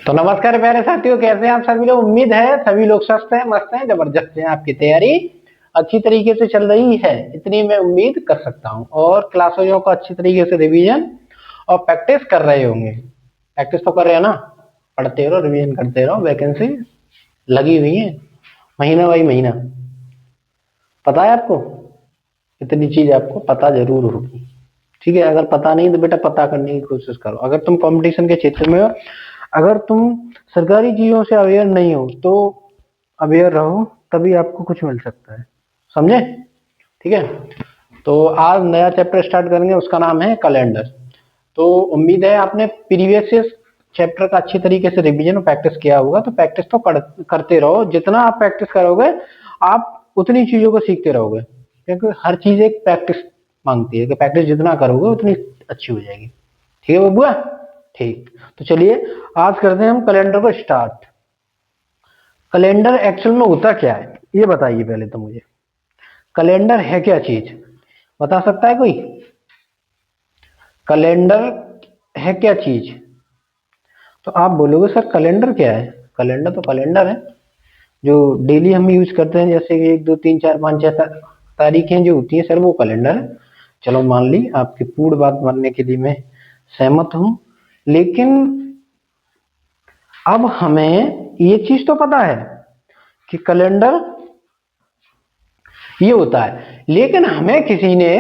तो नमस्कार प्यारे साथियों, कैसे हैं आप सभी लोग। उम्मीद है सभी लोग स्वस्थ हैं, मस्त हैं, जबरदस्त हैं। आपकी तैयारी अच्छी तरीके से चल रही है, इतनी मैं उम्मीद कर सकता हूं। और क्लासों का अच्छी तरीके से रिवीजन और प्रैक्टिस कर रहे होंगे। प्रैक्टिस तो कर रहे हैं ना, पढ़ते रहो, रिवीजन करते रहो। वैकेंसी लगी हुई है महीना बाई महीना। पता है आपको, इतनी चीज आपको पता जरूर होगी। ठीक है, अगर पता नहीं तो बेटा पता करने की कोशिश करो। अगर तुम कंपटीशन के क्षेत्र में हो, अगर तुम सरकारी चीजों से अवेयर नहीं हो तो अवेयर रहो, तभी आपको कुछ मिल सकता है। समझे? ठीक है, तो आज नया चैप्टर स्टार्ट करेंगे, उसका नाम है कैलेंडर। तो उम्मीद है आपने प्रीवियस चैप्टर का अच्छी तरीके से रिवीजन और प्रैक्टिस किया होगा। तो प्रैक्टिस तो करते रहो, जितना आप प्रैक्टिस करोगे आप उतनी चीजों को सीखते रहोगे, क्योंकि हर चीज एक प्रैक्टिस मांगती है कि प्रैक्टिस जितना करोगे उतनी अच्छी हो जाएगी। ठीक है बबुआ? ठीक, तो चलिए आज करते हैं हम कैलेंडर को स्टार्ट। कैलेंडर एक्चुअल में होता क्या है ये बताइए पहले तो मुझे। कैलेंडर है क्या चीज, बता सकता है कोई? कैलेंडर है क्या चीज? तो आप बोलोगे सर कैलेंडर क्या है। कैलेंडर तो कैलेंडर है जो डेली हम यूज करते हैं, जैसे कि 1 2 3 4 5 6 तारीखें जो होती है सर, वो कैलेंडर है। चलो मान ली, आपकी पूर्ण बात मानने के लिए मैं सहमत हूं। लेकिन अब हमें ये चीज तो पता है कि कैलेंडर ये होता है, लेकिन हमें किसी ने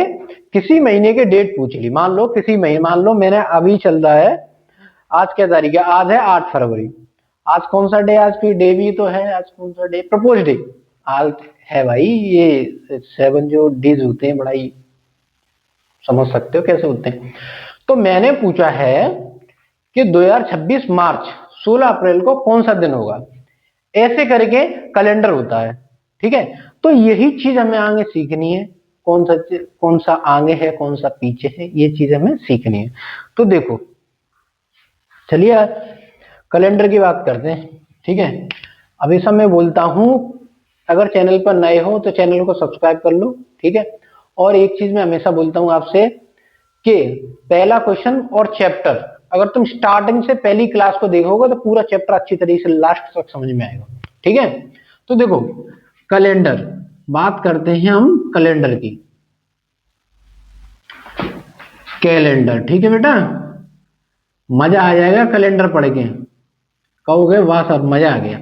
किसी महीने के डेट पूछ ली। मान लो किसी महीने, मान लो मैंने अभी चल रहा है, आज क्या तारीख है? आज है 8 फरवरी। आज कौन सा डे? आज की डे भी तो है। आज कौन सा डे? प्रपोज डे आज है भाई। ये 7 जो डेज होते हैं, बड़ा ही समझ सकते हो कैसे होते हैं। तो मैंने पूछा है कि 2026 मार्च 16 अप्रैल को कौन सा दिन होगा। ऐसे करके कैलेंडर होता है। ठीक है, तो यही चीज हमें आगे सीखनी है। कौन सा आगे है, कौन सा पीछे है, ये चीज हमें सीखनी है। तो देखो, चलिए कैलेंडर की बात करते हैं। ठीक है, अभी सब मैं बोलता हूं, अगर चैनल पर नए हो तो चैनल को सब्सक्राइब कर लो। ठीक है, और एक चीज मैं हमेशा बोलता हूं आपसे कि पहला क्वेश्चन और चैप्टर अगर तुम स्टार्टिंग से पहली क्लास को देखोगे तो पूरा चैप्टर अच्छी तरीके से लास्ट तक समझ में आएगा। ठीक है, तो देखो कैलेंडर, बात करते हैं हम कैलेंडर की। कैलेंडर, ठीक है बेटा, मजा आ जाएगा कैलेंडर पढ़ के। कहोगे वाह सर मजा आ गया।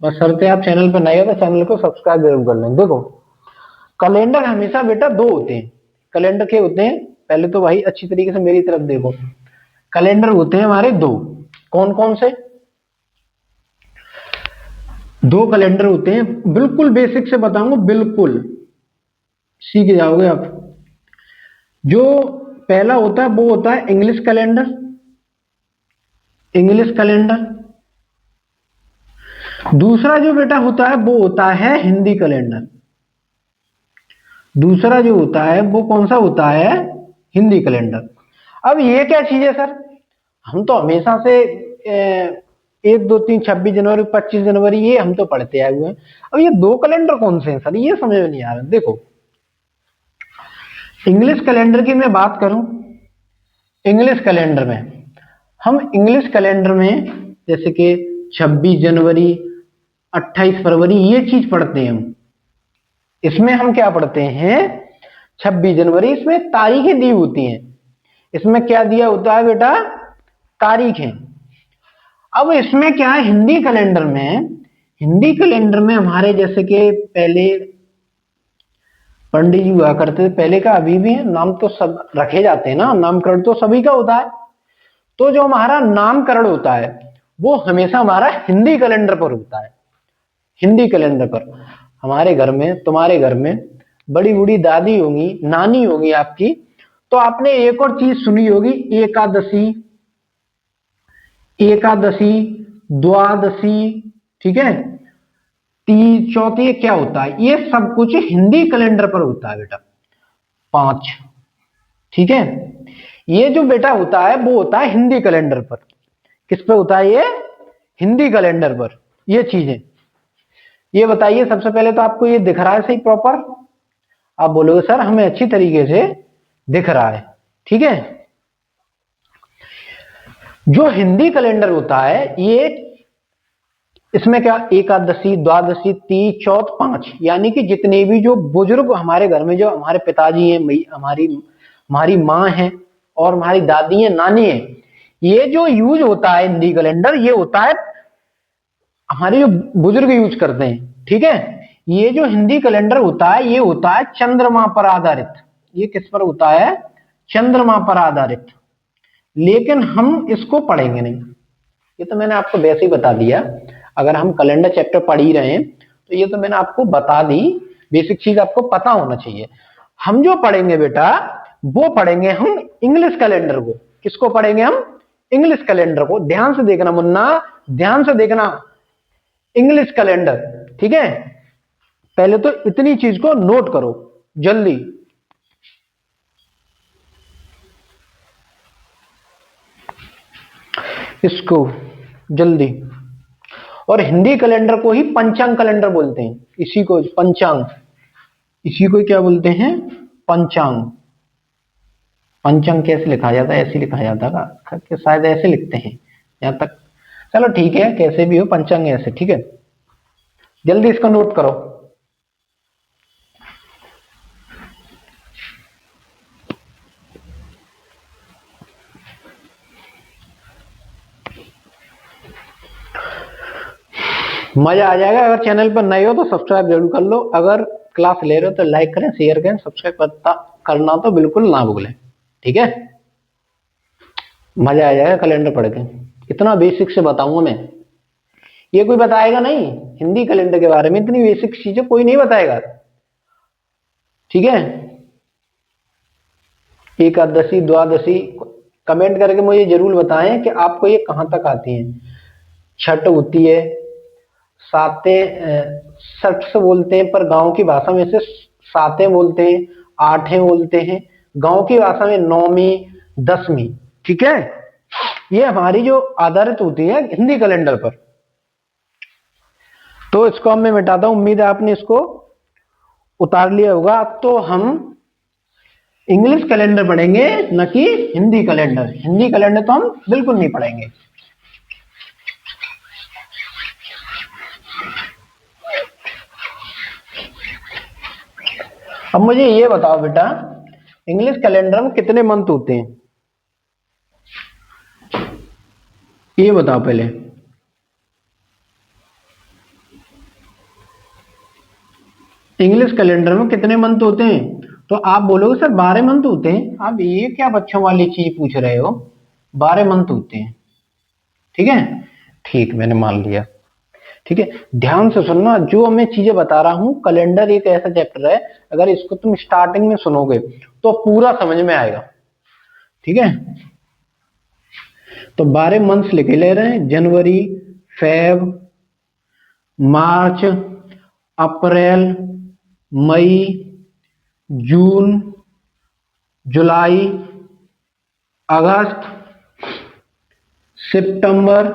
बस शर्त है आप चैनल पर नए हो तो चैनल को सब्सक्राइब जरूर कर लें। देखो कैलेंडर हमेशा बेटा दो होते हैं। कैलेंडर के होते हैं, पहले तो भाई अच्छी तरीके से मेरी तरफ देखो। कैलेंडर होते हैं हमारे दो। कौन कौन से? दो कैलेंडर होते हैं, बिल्कुल बेसिक से बताऊंगा, बिल्कुल सीख जाओगे आप। जो पहला होता है वो होता है इंग्लिश कैलेंडर। English calendar. दूसरा जो बेटा होता है वो होता है हिंदी कैलेंडर। दूसरा जो होता है वो कौन सा होता है? हिंदी कैलेंडर। अब ये क्या चीज है सर? हम तो हमेशा से 1 2 3 26 जनवरी 25 जनवरी ये हम तो पढ़ते आए हुए हैं। अब ये दो कैलेंडर कौन से हैं सर, ये समझ में नहीं आ रहा। देखो इंग्लिश कैलेंडर की मैं बात करूं, इंग्लिश कैलेंडर में हम इंग्लिश कैलेंडर में जैसे कि 26 जनवरी 28 फरवरी ये चीज पढ़ते हैं हम। इसमें हम क्या पढ़ते हैं? 26 जनवरी, इसमें तारीखें दी होती हैं। इसमें क्या दिया होता है बेटा? तारीखें। अब इसमें क्या है, हिंदी कैलेंडर में, हिंदी कैलेंडर में हमारे जैसे कि पहले पंडित जी हुआ करते थे, पहले का अभी भी है, नाम तो सब रखे जाते हैं ना, नामकरण तो सभी का होता है। तो जो हमारा नामकरण होता है वो हमेशा हमारा हिंदी कैलेंडर पर होता है। हिंदी कैलेंडर पर हमारे घर में, तुम्हारे घर में बड़ी बूढ़ी दादी होंगी, नानी होगी आपकी, तो आपने एक और चीज सुनी होगी, एकादशी, एकादशी, द्वादशी, ठीक है, तीज, चौथी, क्या होता है? ये सब कुछ हिंदी कैलेंडर पर होता है बेटा। 5, ठीक है, ये जो बेटा होता है वो होता है हिंदी कैलेंडर पर। किस पे होता है ये? हिंदी कैलेंडर पर। ये चीजें, ये बताइए सबसे पहले तो आपको ये दिख रहा है सही प्रॉपर? आप बोलोगे सर हमें अच्छी तरीके से दिख रहा है। ठीक है। जो हिंदी कैलेंडर होता है ये, इसमें क्या एकादशी, द्वादशी, तीज, चौथ, पांच, यानी कि जितने भी जो बुजुर्ग हमारे घर में, जो हमारे पिताजी हैं, हमारी माँ है और हमारी दादी है, नानी है, ये जो यूज होता है हिंदी कैलेंडर, ये होता है हमारे जो बुजुर्ग यूज करते हैं। ठीक है। ये जो हिंदी कैलेंडर होता है ये होता है चंद्रमा पर आधारित। ये किस पर होता है? चंद्रमा पर आधारित। लेकिन हम इसको पढ़ेंगे नहीं, ये तो मैंने आपको वैसे ही बता दिया। अगर हम कैलेंडर चैप्टर पढ़ ही रहे हैं तो ये तो मैंने आपको बता दी, बेसिक चीज आपको पता होना चाहिए। हम जो पढ़ेंगे बेटा वो पढ़ेंगे हम इंग्लिश कैलेंडर को। किसको पढ़ेंगे हम? इंग्लिश कैलेंडर को। ध्यान से देखना मुन्ना, ध्यान से देखना, इंग्लिश कैलेंडर। ठीक है। पहले तो इतनी चीज को नोट करो जल्दी। इसको जल्दी। और हिंदी कैलेंडर को ही पंचांग कैलेंडर बोलते हैं। इसी को पंचांग, इसी को क्या बोलते हैं? पंचांग। पंचांग कैसे लिखा जाता है? ऐसे लिखा जाता है कि शायद ऐसे लिखते हैं यहां तक। चलो ठीक है, कैसे भी हो, पंचांग ऐसे। ठीक है, जल्दी इसको नोट करो। मजा आ जाएगा। अगर चैनल पर नए हो तो सब्सक्राइब जरूर कर लो। अगर क्लास ले रहे हो तो लाइक करें, शेयर करें, सब्सक्राइब करना तो बिल्कुल ना भूलें। ठीक है। मजा आ जाएगा कैलेंडर पढ़ के। इतना बेसिक से बताऊंगा मैं, ये कोई बताएगा नहीं। हिंदी कैलेंडर के बारे में इतनी बेसिक चीजें कोई नहीं बताएगा। ठीक है। एकादशी, द्वादशी, कमेंट करके मुझे जरूर बताएं कि आपको ये कहां तक आती है। छठ होती है, सातें, सठ से बोलते हैं पर गांव की भाषा में से सातें बोलते हैं, आठें बोलते हैं, गांव की भाषा में नौवीं, दसवीं। ठीक है। ये हमारी जो आधारित होती है हिंदी कैलेंडर पर। तो इसको मैं मिटाता हूं। उम्मीद है आपने इसको उतार लिया होगा। तो हम इंग्लिश कैलेंडर पढ़ेंगे न कि हिंदी कैलेंडर। हिंदी कैलेंडर तो हम बिल्कुल नहीं पढ़ेंगे। अब मुझे ये बताओ बेटा, इंग्लिश कैलेंडर में कितने मंथ होते हैं? ये बताओ पहले। इंग्लिश कैलेंडर में कितने मंथ होते हैं? तो आप बोलोगे सर 12 मंथ होते हैं। आप ये क्या बच्चों वाली चीज पूछ रहे हो? 12 मंथ होते हैं। ठीक है, ठीक, मैंने मान लिया। ठीक है, ध्यान से सुनना जो मैं चीजें बता रहा हूं। कैलेंडर एक ऐसा चैप्टर है, अगर इसको तुम स्टार्टिंग में सुनोगे तो पूरा समझ में आएगा। ठीक है। तो 12 मंथ्स लिखे ले रहे हैं। जनवरी, फेब, मार्च, अप्रैल, मई, जून, जुलाई, अगस्त, सितंबर,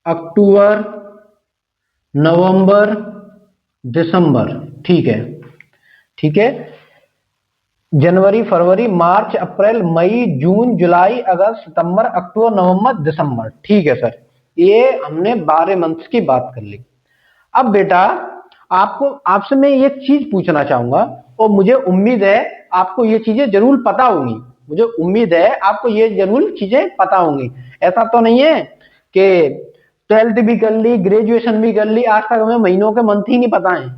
अक्टूबर, नवंबर, दिसंबर। ठीक है। ठीक है। जनवरी, फरवरी, मार्च, अप्रैल, मई, जून, जुलाई, अगस्त, सितंबर, अक्टूबर, नवंबर, दिसंबर। ठीक है सर, ये हमने 12 मंथ्स की बात कर ली। अब बेटा आपसे मैं ये चीज पूछना चाहूंगा और मुझे उम्मीद है आपको ये चीजें जरूर पता होंगी। मुझे उम्मीद है आपको ये जरूर चीजें पता होंगी। ऐसा तो नहीं है कि 12th भी कर ली, ग्रेजुएशन भी कर ली, आज तक हमें महीनों के मंथ ही नहीं पता है,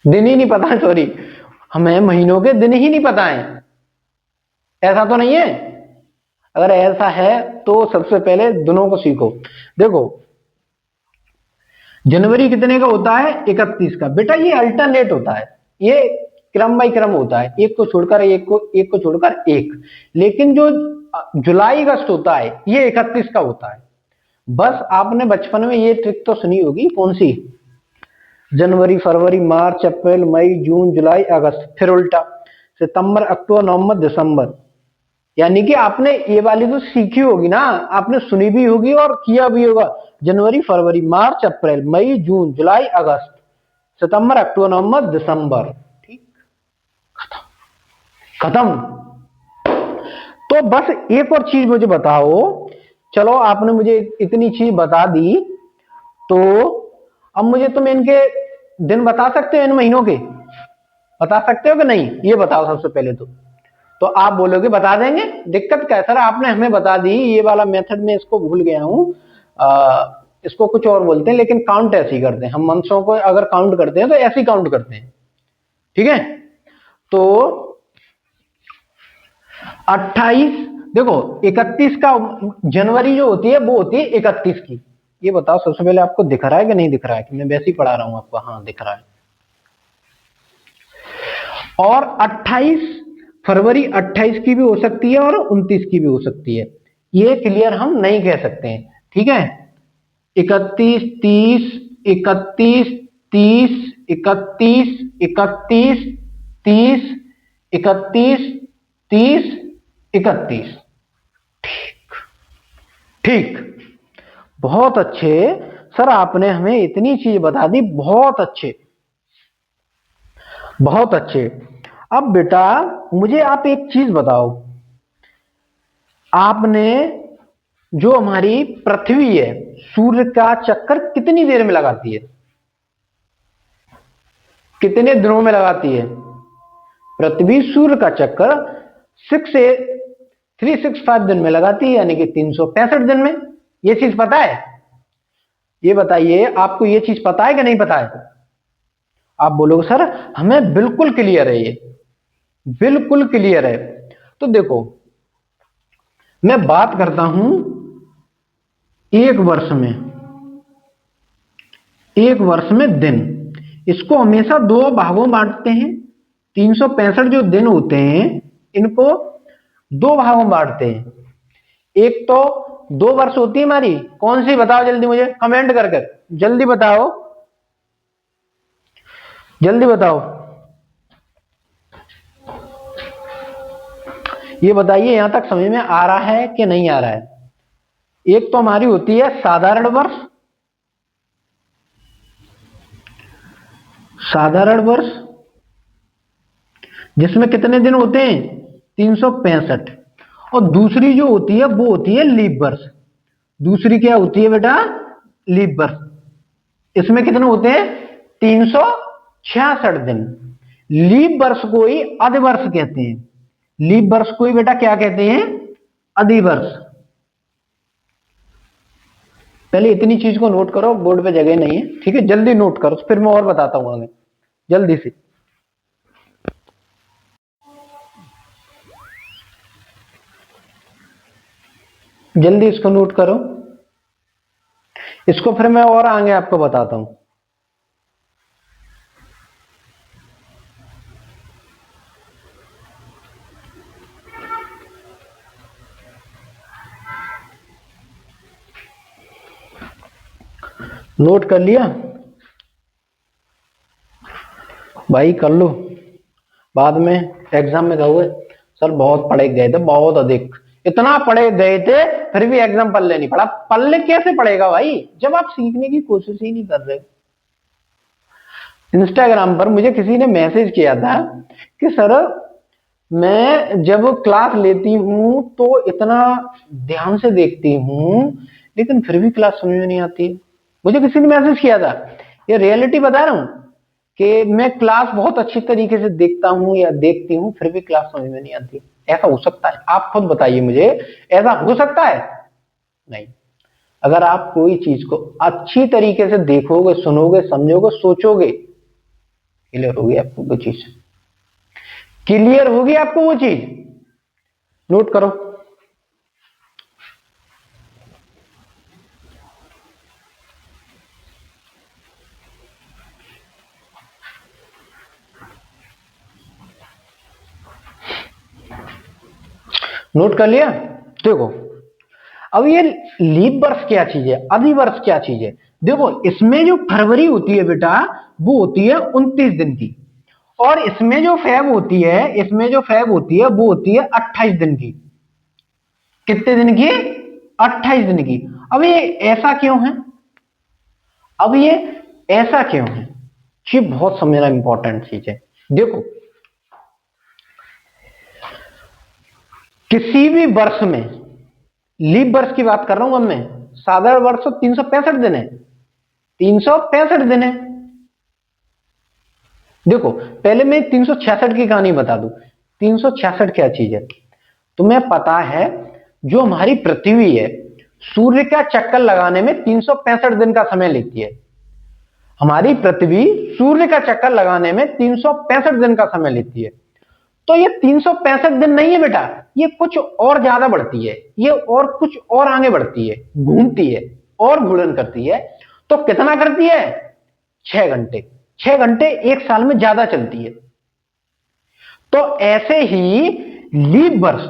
दिन ही नहीं पता है, सॉरी, हमें महीनों के दिन ही नहीं पता है। ऐसा तो नहीं है। अगर ऐसा है तो सबसे पहले दिनों को सीखो। देखो, जनवरी कितने का होता है? 31 का। बेटा ये अल्टरनेट होता है, ये क्रम बाई क्रम होता है, एक को छोड़कर एक को छोड़कर एक। लेकिन जो जुलाई अगस्त होता है ये 31 का होता है। बस आपने बचपन में ये ट्रिक तो सुनी होगी। कौन सी? जनवरी, फरवरी, मार्च, अप्रैल, मई, जून, जुलाई, अगस्त, फिर उल्टा सितंबर, अक्टूबर, नवंबर, दिसंबर। यानी कि आपने ये वाली तो सीखी होगी ना, आपने सुनी भी होगी और किया भी होगा। जनवरी, फरवरी, मार्च, अप्रैल, मई, जून, जुलाई, अगस्त, सितंबर, अक्टूबर, नवंबर, दिसंबर। ठीक, खत्म। खत्म। तो बस एक और चीज मुझे बताओ, चलो आपने मुझे इतनी चीज बता दी, तो अब मुझे तुम इनके दिन बता सकते हो, इन महीनों के बता सकते हो कि नहीं, ये बताओ सबसे पहले तो आप बोलोगे बता देंगे। दिक्कत क्या है सर, आपने हमें बता दी, ये वाला मेथड में इसको भूल गया हूं, इसको कुछ और बोलते हैं, लेकिन काउंट ऐसे ही करते हैं हम, मंथ्सों को अगर काउंट करते हैं तो ऐसे ही काउंट करते हैं, ठीक है। तो 28, देखो 31 का जनवरी जो होती है वो होती है 31 की। ये बताओ सबसे पहले आपको दिख रहा है कि नहीं दिख रहा है, कि मैं वैसे ही पढ़ा रहा हूं आपको? हाँ दिख रहा है। और 28 फरवरी 28 की भी हो सकती है और 29 की भी हो सकती है, ये क्लियर हम नहीं कह सकते हैं, ठीक है। 31, 30, 31, 30, 31, 31, 30, 31, 30, 31। ठीक, बहुत अच्छे सर, आपने हमें इतनी चीज बता दी, बहुत अच्छे बहुत अच्छे। अब बेटा मुझे आप एक चीज बताओ, आपने जो हमारी पृथ्वी है सूर्य का चक्कर कितनी देर में लगाती है, कितने दिनों में लगाती है? पृथ्वी सूर्य का चक्कर 365 दिन में लगाती है, यानी कि 365 दिन में। ये चीज पता है? ये बताइए आपको ये चीज पता है कि नहीं पता है? आप बोलोगे सर हमें बिल्कुल क्लियर है, ये बिल्कुल क्लियर है। तो देखो मैं बात करता हूं एक वर्ष में, एक वर्ष में दिन, इसको हमेशा दो भागों में बांटते हैं। 365 जो दिन होते हैं इनको दो भागों में बांटते हैं। एक तो 2 वर्ष होती है हमारी, कौन सी बताओ जल्दी, मुझे कमेंट कर कर जल्दी बताओ, जल्दी बताओ। ये बताइए यहां तक समझ में आ रहा है कि नहीं आ रहा है? एक तो हमारी होती है साधारण वर्ष, साधारण वर्ष जिसमें कितने दिन होते हैं? 365। और दूसरी जो होती है वो होती है लीप वर्ष। दूसरी क्या होती है बेटा? लीप वर्ष। इसमें कितने होते हैं? 366 दिन। लीप वर्ष को ही अधिवर्ष कहते हैं, लीप वर्ष को ही बेटा क्या कहते हैं? अधिवर्ष। पहले इतनी चीज को नोट करो, बोर्ड पे जगह नहीं है, ठीक है, जल्दी नोट करो, फिर मैं और बताता हूं आगे, जल्दी से। जल्दी इसको नोट करो, इसको फिर मैं और आगे आपको बताता हूं। नोट कर लिया भाई? कर लो, बाद में एग्जाम में कहोगे सर बहुत पढ़े गए थे, बहुत अधिक, इतना पढ़े गए थे फिर भी एग्जाम पढ़ ले नहीं पड़ा। पढ़ ले कैसे पढ़ेगा भाई जब आप सीखने की कोशिश ही नहीं कर रहे? इंस्टाग्राम पर मुझे किसी ने मैसेज किया था कि सर मैं जब क्लास लेती हूं तो इतना ध्यान से देखती हूं लेकिन फिर भी क्लास समझ में नहीं आती। मुझे किसी ने मैसेज किया था, ये रियलिटी बता रहा हूं कि मैं क्लास बहुत अच्छी तरीके से देखता हूं या देखती हूं फिर भी क्लास समझ में नहीं आती। ऐसा हो सकता है? आप खुद बताइए मुझे, ऐसा हो सकता है? नहीं। अगर आप कोई चीज को अच्छी तरीके से देखोगे, सुनोगे, समझोगे, सोचोगे, क्लियर होगी आपको वो चीज, क्लियर होगी आपको वो चीज। नोट करो, नोट कर लिया? देखो अब ये लीप वर्ष क्या चीज है, अधिवर्ष क्या चीज है? देखो इसमें जो फरवरी होती है बेटा वो होती है 29 दिन की, और इसमें जो फेब होती है, इसमें जो फेब होती है वो होती है 28 दिन की। कितने दिन की? 28 दिन की। अब ये ऐसा क्यों है? अब ये ऐसा क्यों है? ये बहुत समझना इंपॉर्टेंट चीज है। देखो किसी भी वर्ष में, लीप वर्ष की बात कर रहा हूं अब मैं, साधारण वर्ष 365 दिन है, 365 दिन है। देखो पहले मैं 366 की कहानी बता दूं। 366 क्या चीज है तुम्हें पता है? जो हमारी पृथ्वी है, सूर्य का चक्कर लगाने में 365 दिन का समय लेती है। हमारी पृथ्वी सूर्य का चक्कर लगाने में 365 दिन का समय लेती है। तो ये 365 दिन नहीं है बेटा, ये कुछ और ज्यादा बढ़ती है, ये और कुछ और आगे बढ़ती है, घूमती है और घूर्णन करती है। तो कितना करती है? 6 घंटे। 6 घंटे एक साल में ज्यादा चलती है। तो ऐसे ही लीप वर्ष,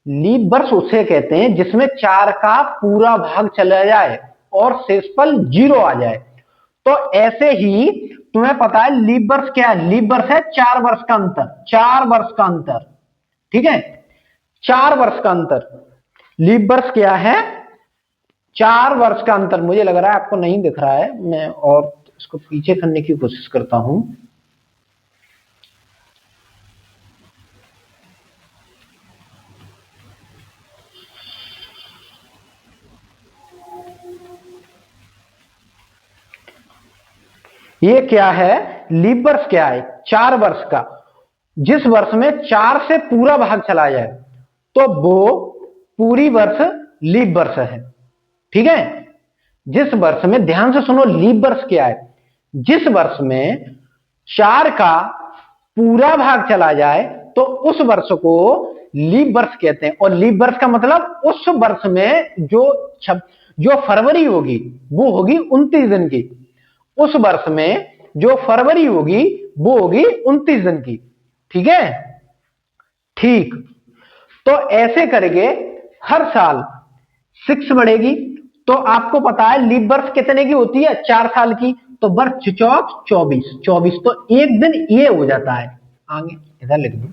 लीप वर्ष उसे कहते हैं जिसमें 4 का पूरा भाग चला जाए और शेषफल 0 आ जाए। तो ऐसे ही तुम्हें पता है लीप वर्ष क्या है? लीप वर्ष है 4 वर्ष का अंतर, 4 वर्ष का अंतर, ठीक है, 4 वर्ष का अंतर। लीप वर्ष क्या है? 4 वर्ष का अंतर। मुझे लग रहा है आपको नहीं दिख रहा है, मैं और इसको पीछे करने की कोशिश करता हूं। ये क्या है? लीप वर्ष क्या है? 4 वर्ष का। जिस वर्ष में 4 से पूरा भाग चला जाए तो वो पूरी वर्ष लीप वर्ष है, ठीक है। जिस वर्ष में, ध्यान से सुनो, लीप वर्ष क्या है? जिस वर्ष में 4 का पूरा भाग चला जाए तो उस वर्ष को लीप वर्ष कहते हैं। और लीप वर्ष का मतलब उस वर्ष में जो फरवरी होगी वो होगी 29 दिन की। उस वर्ष में जो फरवरी होगी वो होगी 29 दिन की, ठीक है। ठीक, तो ऐसे करके हर साल 6 बढ़ेगी। तो आपको पता है लीप वर्ष कितने की होती है? 4 साल की। तो वर्ष 24, 24 तो एक दिन ये हो जाता है, आगे इधर लिख दो,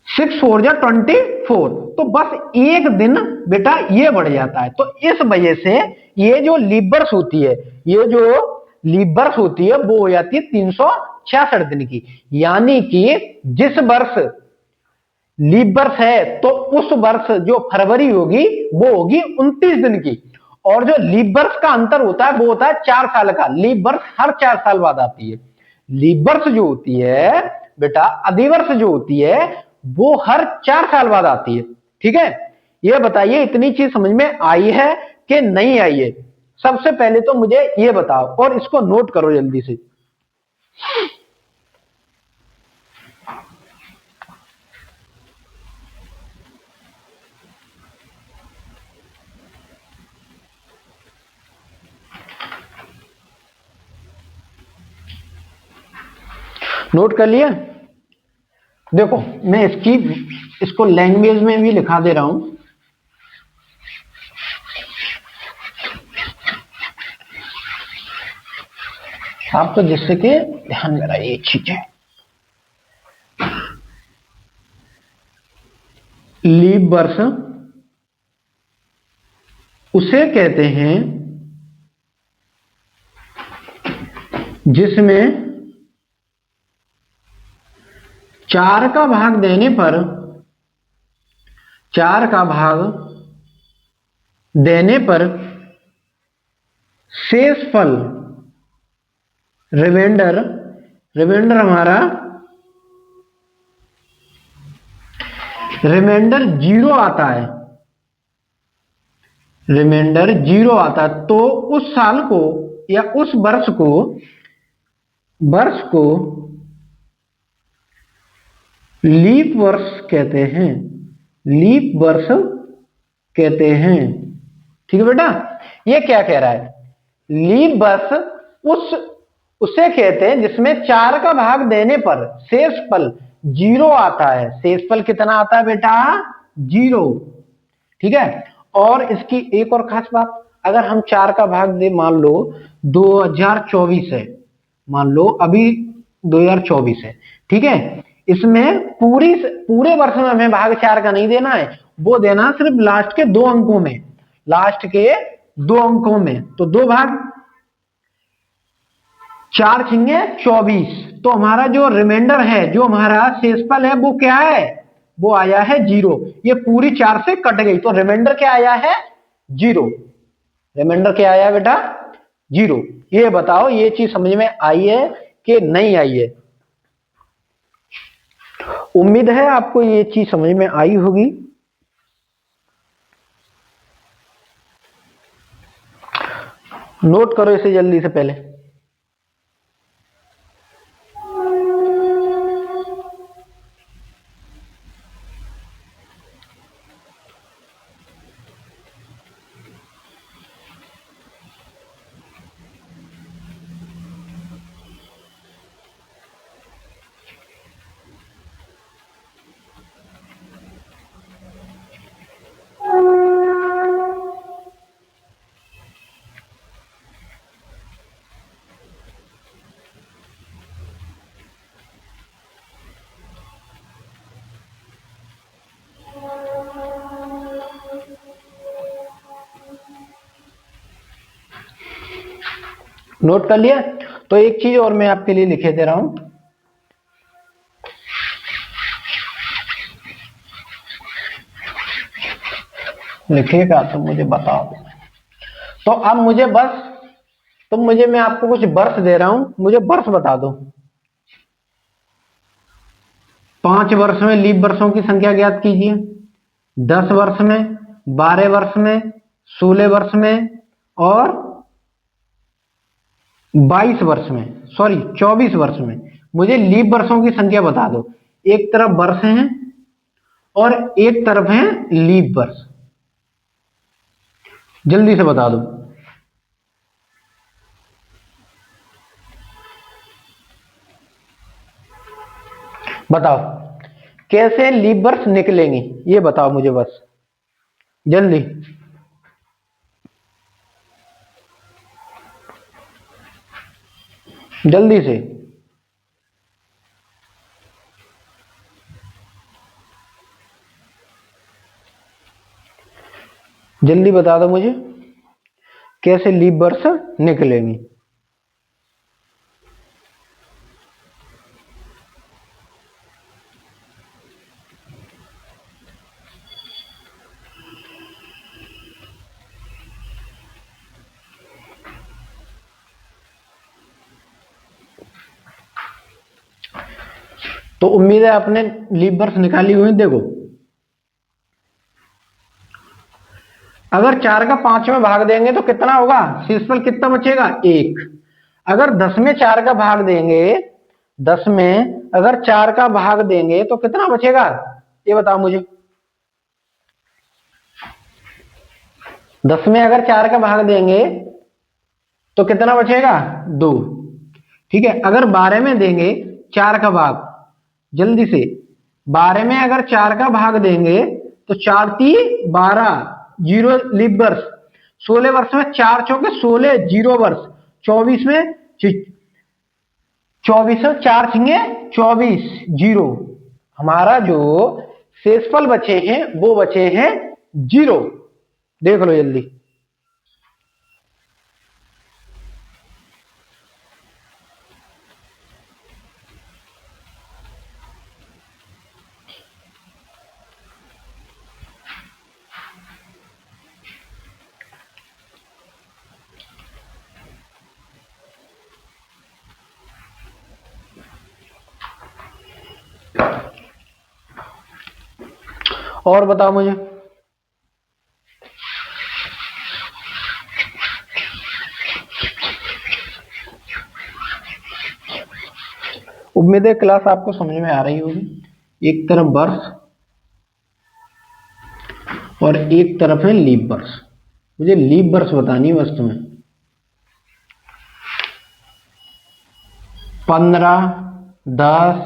6 4 जा 24। तो बस एक दिन बेटा ये बढ़ जाता है। तो इस वजह से ये जो लीप वर्ष होती है, ये जो लीप वर्ष होती है वो हो जाती है 366 दिन की। यानी कि जिस वर्ष लीप वर्ष है तो उस वर्ष जो फरवरी होगी वो होगी 29 दिन की। और जो लीप वर्ष का अंतर होता है वो होता है 4 साल का। लीप वर्ष हर 4 साल बाद आती है। लीप वर्ष जो होती है बेटा, अधिवर्ष जो होती है वो हर 4 साल बाद आती है, ठीक है। ये बताइए इतनी चीज समझ में आई है कि नहीं आई है? सबसे पहले तो मुझे ये बताओ और इसको नोट करो जल्दी से। नोट कर लिया? देखो मैं इसको लैंग्वेज में भी लिखा दे रहा हूं। आप तो जिससे कि ध्यान में रहे ये चीजें। लीप वर्ष उसे कहते हैं जिसमें 4 का भाग देने पर, 4 का भाग देने पर शेषफल रिमाइंडर हमारा रिमाइंडर 0 आता है, रिमाइंडर 0 आता है। तो उस साल को या उस वर्ष को लीप वर्ष कहते हैं, लीप वर्ष कहते हैं, ठीक है बेटा। ये क्या कह रहा है? लीप वर्ष उसे कहते हैं जिसमें 4 का भाग देने पर शेषफल 0 आता है। शेषफल कितना आता है बेटा? 0, ठीक है। और इसकी एक और खास बात, अगर हम 4 का भाग दे, मान लो 2024 है, मान लो अभी 2024 है, ठीक है। इसमें पूरे वर्ष में हमें भाग 4 का नहीं देना है, वो देना सिर्फ लास्ट के 2 अंकों में, लास्ट के 2 अंकों में। तो 2 भाग 4 छिंगे 24। तो हमारा जो रिमाइंडर है, जो हमारा शेषफल है वो क्या है? वो आया है 0। ये पूरी 4 से कट गई तो रिमाइंडर क्या आया है 0। रिमाइंडर क्या आया बेटा 0। ये बताओ ये चीज समझ में आई है कि नहीं आई है? उम्मीद है आपको ये चीज समझ में आई होगी। नोट करो इसे जल्दी से पहले। नोट कर लिया? तो एक चीज और मैं आपके लिए लिखे दे रहा हूं। लिखिएगा तो मुझे बताओ। तो अब मुझे बस मैं आपको कुछ वर्ष दे रहा हूं, मुझे वर्ष बता दो। 5 वर्ष में लीप वर्षों की संख्या ज्ञात कीजिए। 10 वर्ष में, 12 वर्ष में, 16 वर्ष में और 22 वर्ष में, सॉरी 24 वर्ष में मुझे लीप वर्षों की संख्या बता दो। एक तरफ वर्ष हैं और एक तरफ है लीप वर्ष। जल्दी से बता दो। बताओ कैसे लीप वर्ष निकलेंगे, ये बताओ मुझे बस जल्दी। जल्दी से जल्दी बता दो मुझे कैसे लीप वर्ष निकलेंगे। तो उम्मीद है आपने लीप वर्ष निकाली हुई। देखो अगर 4 का 5 में भाग देंगे तो कितना होगा, शेषफल कितना बचेगा 1। अगर 10 में 4 का भाग देंगे, 10 में अगर 4 का भाग देंगे तो कितना बचेगा, ये बताओ मुझे। 10 में अगर 4 का भाग देंगे तो कितना बचेगा 2। ठीक है, अगर 12 में देंगे 4 का भाग, जल्दी से 12 में अगर 4 का भाग देंगे तो 4 3 12, 0 लीप वर्ष। 16 वर्ष में 4 चौके 16, 0 वर्ष। 24 में 24 4 छिंगे 24, 0। हमारा जो शेषफल बचे हैं वो बचे हैं 0। देख लो जल्दी। और बताओ मुझे। उम्मीद है क्लास आपको समझ में आ रही होगी। एक तरफ वर्ष और एक तरफ है लीप वर्ष। मुझे लीप वर्ष बतानी है बस तुम्हें। 15, 10,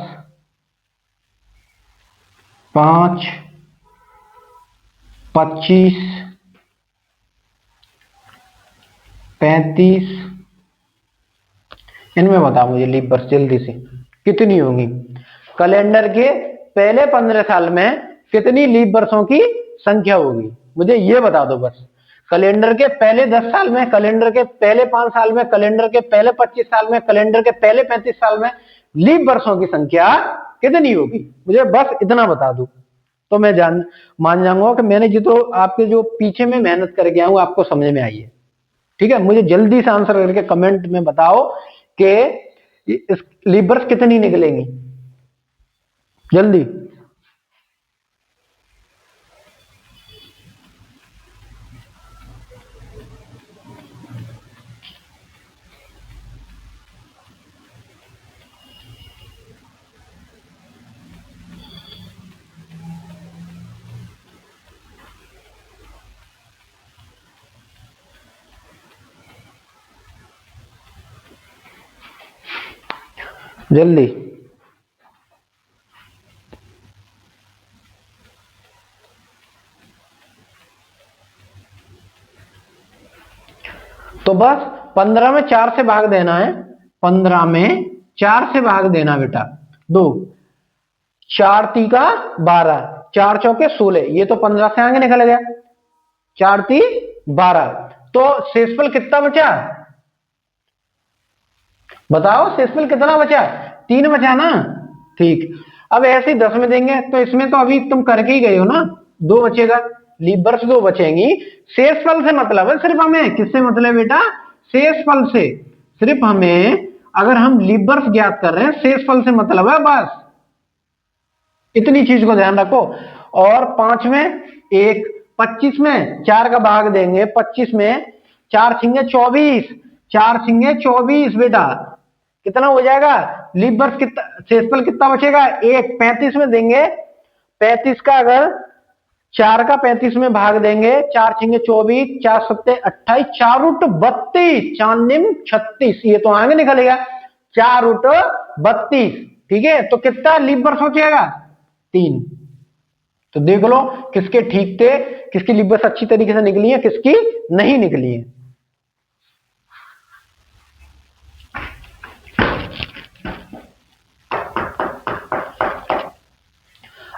5, 25, 35, इनमें बताओ मुझे लीप वर्ष जल्दी से कितनी होंगी। कैलेंडर के पहले 15 साल में कितनी लीप वर्षों की संख्या होगी, मुझे ये बता दो बस। कैलेंडर के पहले 10 साल में, कैलेंडर के पहले 5 साल में, कैलेंडर के पहले 25 साल में, कैलेंडर के पहले 35 साल में लीप वर्षों की संख्या कितनी होगी, मुझे बस इतना बता दो। तो मैं मान जाऊंगा कि मैंने जो तो आपके जो पीछे में मेहनत करके आऊँ आपको समझ में आई है। ठीक है, मुझे जल्दी से आंसर करके कमेंट में बताओ कि इस लीबर्स कितनी निकलेंगी, जल्दी। जल्दी। तो बस 15 में 4 से भाग देना है, 15 में 4 से भाग देना बेटा। 2 4 तीका 12, 4 चौके 16, ये तो 15 से आगे निकल गया, 4 ती 12। तो शेषफल कितना बचा, बताओ शेषफल कितना बचा, 3 बचा ना। ठीक, अब ऐसे ही 10 में देंगे तो इसमें तो अभी तुम करके ही गए हो ना, 2 बचेगा, लीबर्स 2 बचेंगी। शेषफल से मतलब है सिर्फ हमें, किससे मतलब बेटा, शेषफल से। सिर्फ हमें अगर हम लीबर्स ज्ञात कर रहे हैं, शेषफल से मतलब है, बस इतनी चीज को ध्यान रखो। और 5 में 1, 25 में 4 का भाग देंगे, 25 में 4 छिंगे 24, 4 छिंगे 24 बेटा, कितना हो जाएगा, लीबर्स कितना, शेषफल कितना बचेगा 1, 35 में देंगे, 35 का अगर 4 का 35 में भाग देंगे, 4 छिंगे 24, 4 सत्ते 28, 4 रूट 32, 4 निम 36, ये तो आगे निकलेगा, 4 रूट 32। ठीक है, तो कितना लीबर्स बचेगा 3। तो देख लो किसके ठीक थे, किसकी लीबर्स अच्छी तरीके से निकली है, किसकी नहीं निकली है।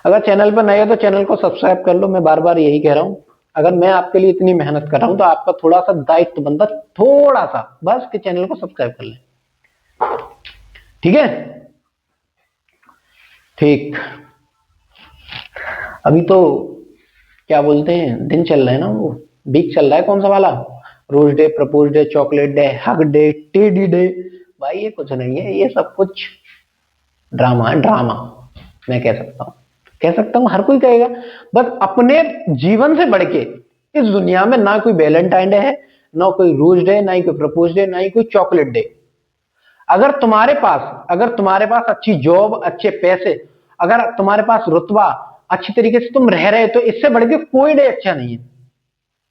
अगर चैनल पर नए हो तो चैनल को सब्सक्राइब कर लो, मैं बार बार यही कह रहा हूं। अगर मैं आपके लिए इतनी मेहनत कर रहा हूं तो आपका थोड़ा सा दायित्व बनता, थोड़ा सा बस, कि चैनल को सब्सक्राइब कर लें। ठीक है, ठीक। अभी तो क्या बोलते हैं, दिन चल रहा है ना, वो वीक चल रहा है, कौन सा वाला, rose day, propose day, chocolate day, hug day, teddy day. भाई ये कुछ नहीं है, ये सब कुछ ड्रामा है, ड्रामा मैं कह सकता हूं, हर कोई कहेगा। बस अपने जीवन से बढ़ के इस दुनिया में ना कोई वैलेंटाइन डे है, ना कोई रोज डे, ना ही कोई प्रपोज डे, ना ही कोई चॉकलेट डे। अगर तुम्हारे पास अच्छी जॉब, अच्छे पैसे, अगर तुम्हारे पास रुतबा, अच्छी तरीके से तुम रह रहे, तो इससे बढ़ के कोई डे अच्छा नहीं है,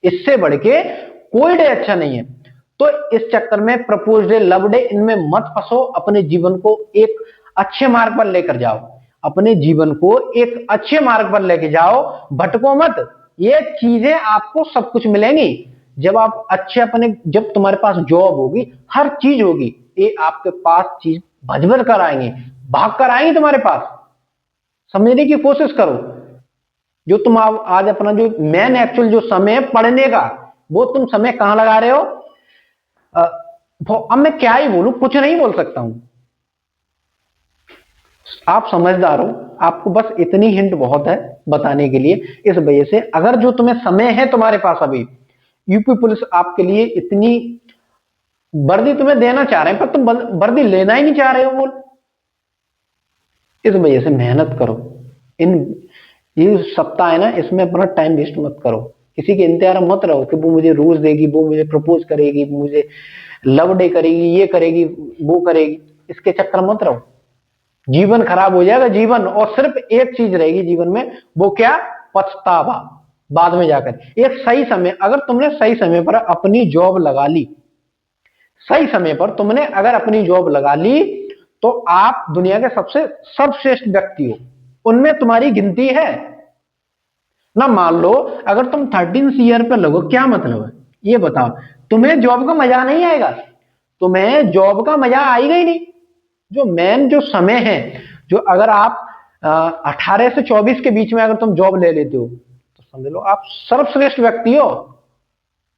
इससे बढ़ के कोई डे अच्छा नहीं है। तो इस चक्कर में प्रपोज डे, लव डे, इनमें मत फंसो, अपने जीवन को एक अच्छे मार्ग पर लेकर जाओ, अपने जीवन को एक अच्छे मार्ग पर लेके जाओ, भटको मत। ये चीजें आपको सब कुछ मिलेंगी जब आप अच्छे अपने, जब तुम्हारे पास जॉब होगी, हर चीज होगी, ये आपके पास चीज भज भज कर आएंगे, भाग कर आएंगे तुम्हारे पास। समझने की कोशिश करो, जो तुम आज अपना जो मेन एक्चुअल जो समय है पढ़ने का, वो तुम समय कहां लगा रहे हो। अब मैं क्या ही बोलूं, कुछ नहीं बोल सकता हूं। आप समझदार हो, आपको बस इतनी हिंट बहुत है बताने के लिए। इस वजह से अगर जो तुम्हें समय है तुम्हारे पास अभी, यूपी पुलिस आपके लिए इतनी वर्दी तुम्हें देना चाह रहे हैं, पर तुम वर्दी लेना ही नहीं चाह रहे हो, बोल। इस वजह से मेहनत करो, इन ये सप्ताह है ना, इसमें अपना टाइम वेस्ट मत करो, किसी के इंतजार मत रहो कि वो मुझे रोज देगी, वो मुझे प्रपोज करेगी, मुझे लव डे करेगी, ये करेगी, वो करेगी, इसके चक्कर मत रहो, जीवन खराब हो जाएगा जीवन। और सिर्फ एक चीज रहेगी जीवन में, वो क्या, पछतावा बाद में जाकर। एक सही समय, अगर तुमने सही समय पर अपनी जॉब लगा ली, सही समय पर तुमने अगर अपनी जॉब लगा ली, तो आप दुनिया के सबसे सर्वश्रेष्ठ व्यक्ति हो, उनमें तुम्हारी गिनती है ना। मान लो अगर तुम 13 ईयर पे लगो, क्या मतलब है ये बताओ, तुम्हें जॉब का मजा नहीं आएगा, तुम्हें जॉब का मजा आएगा ही नहीं। जो मेन जो समय है, जो अगर आप 18 से 24 के बीच में अगर तुम जॉब ले लेते हो, तो समझ लो आप सर्वश्रेष्ठ व्यक्ति हो,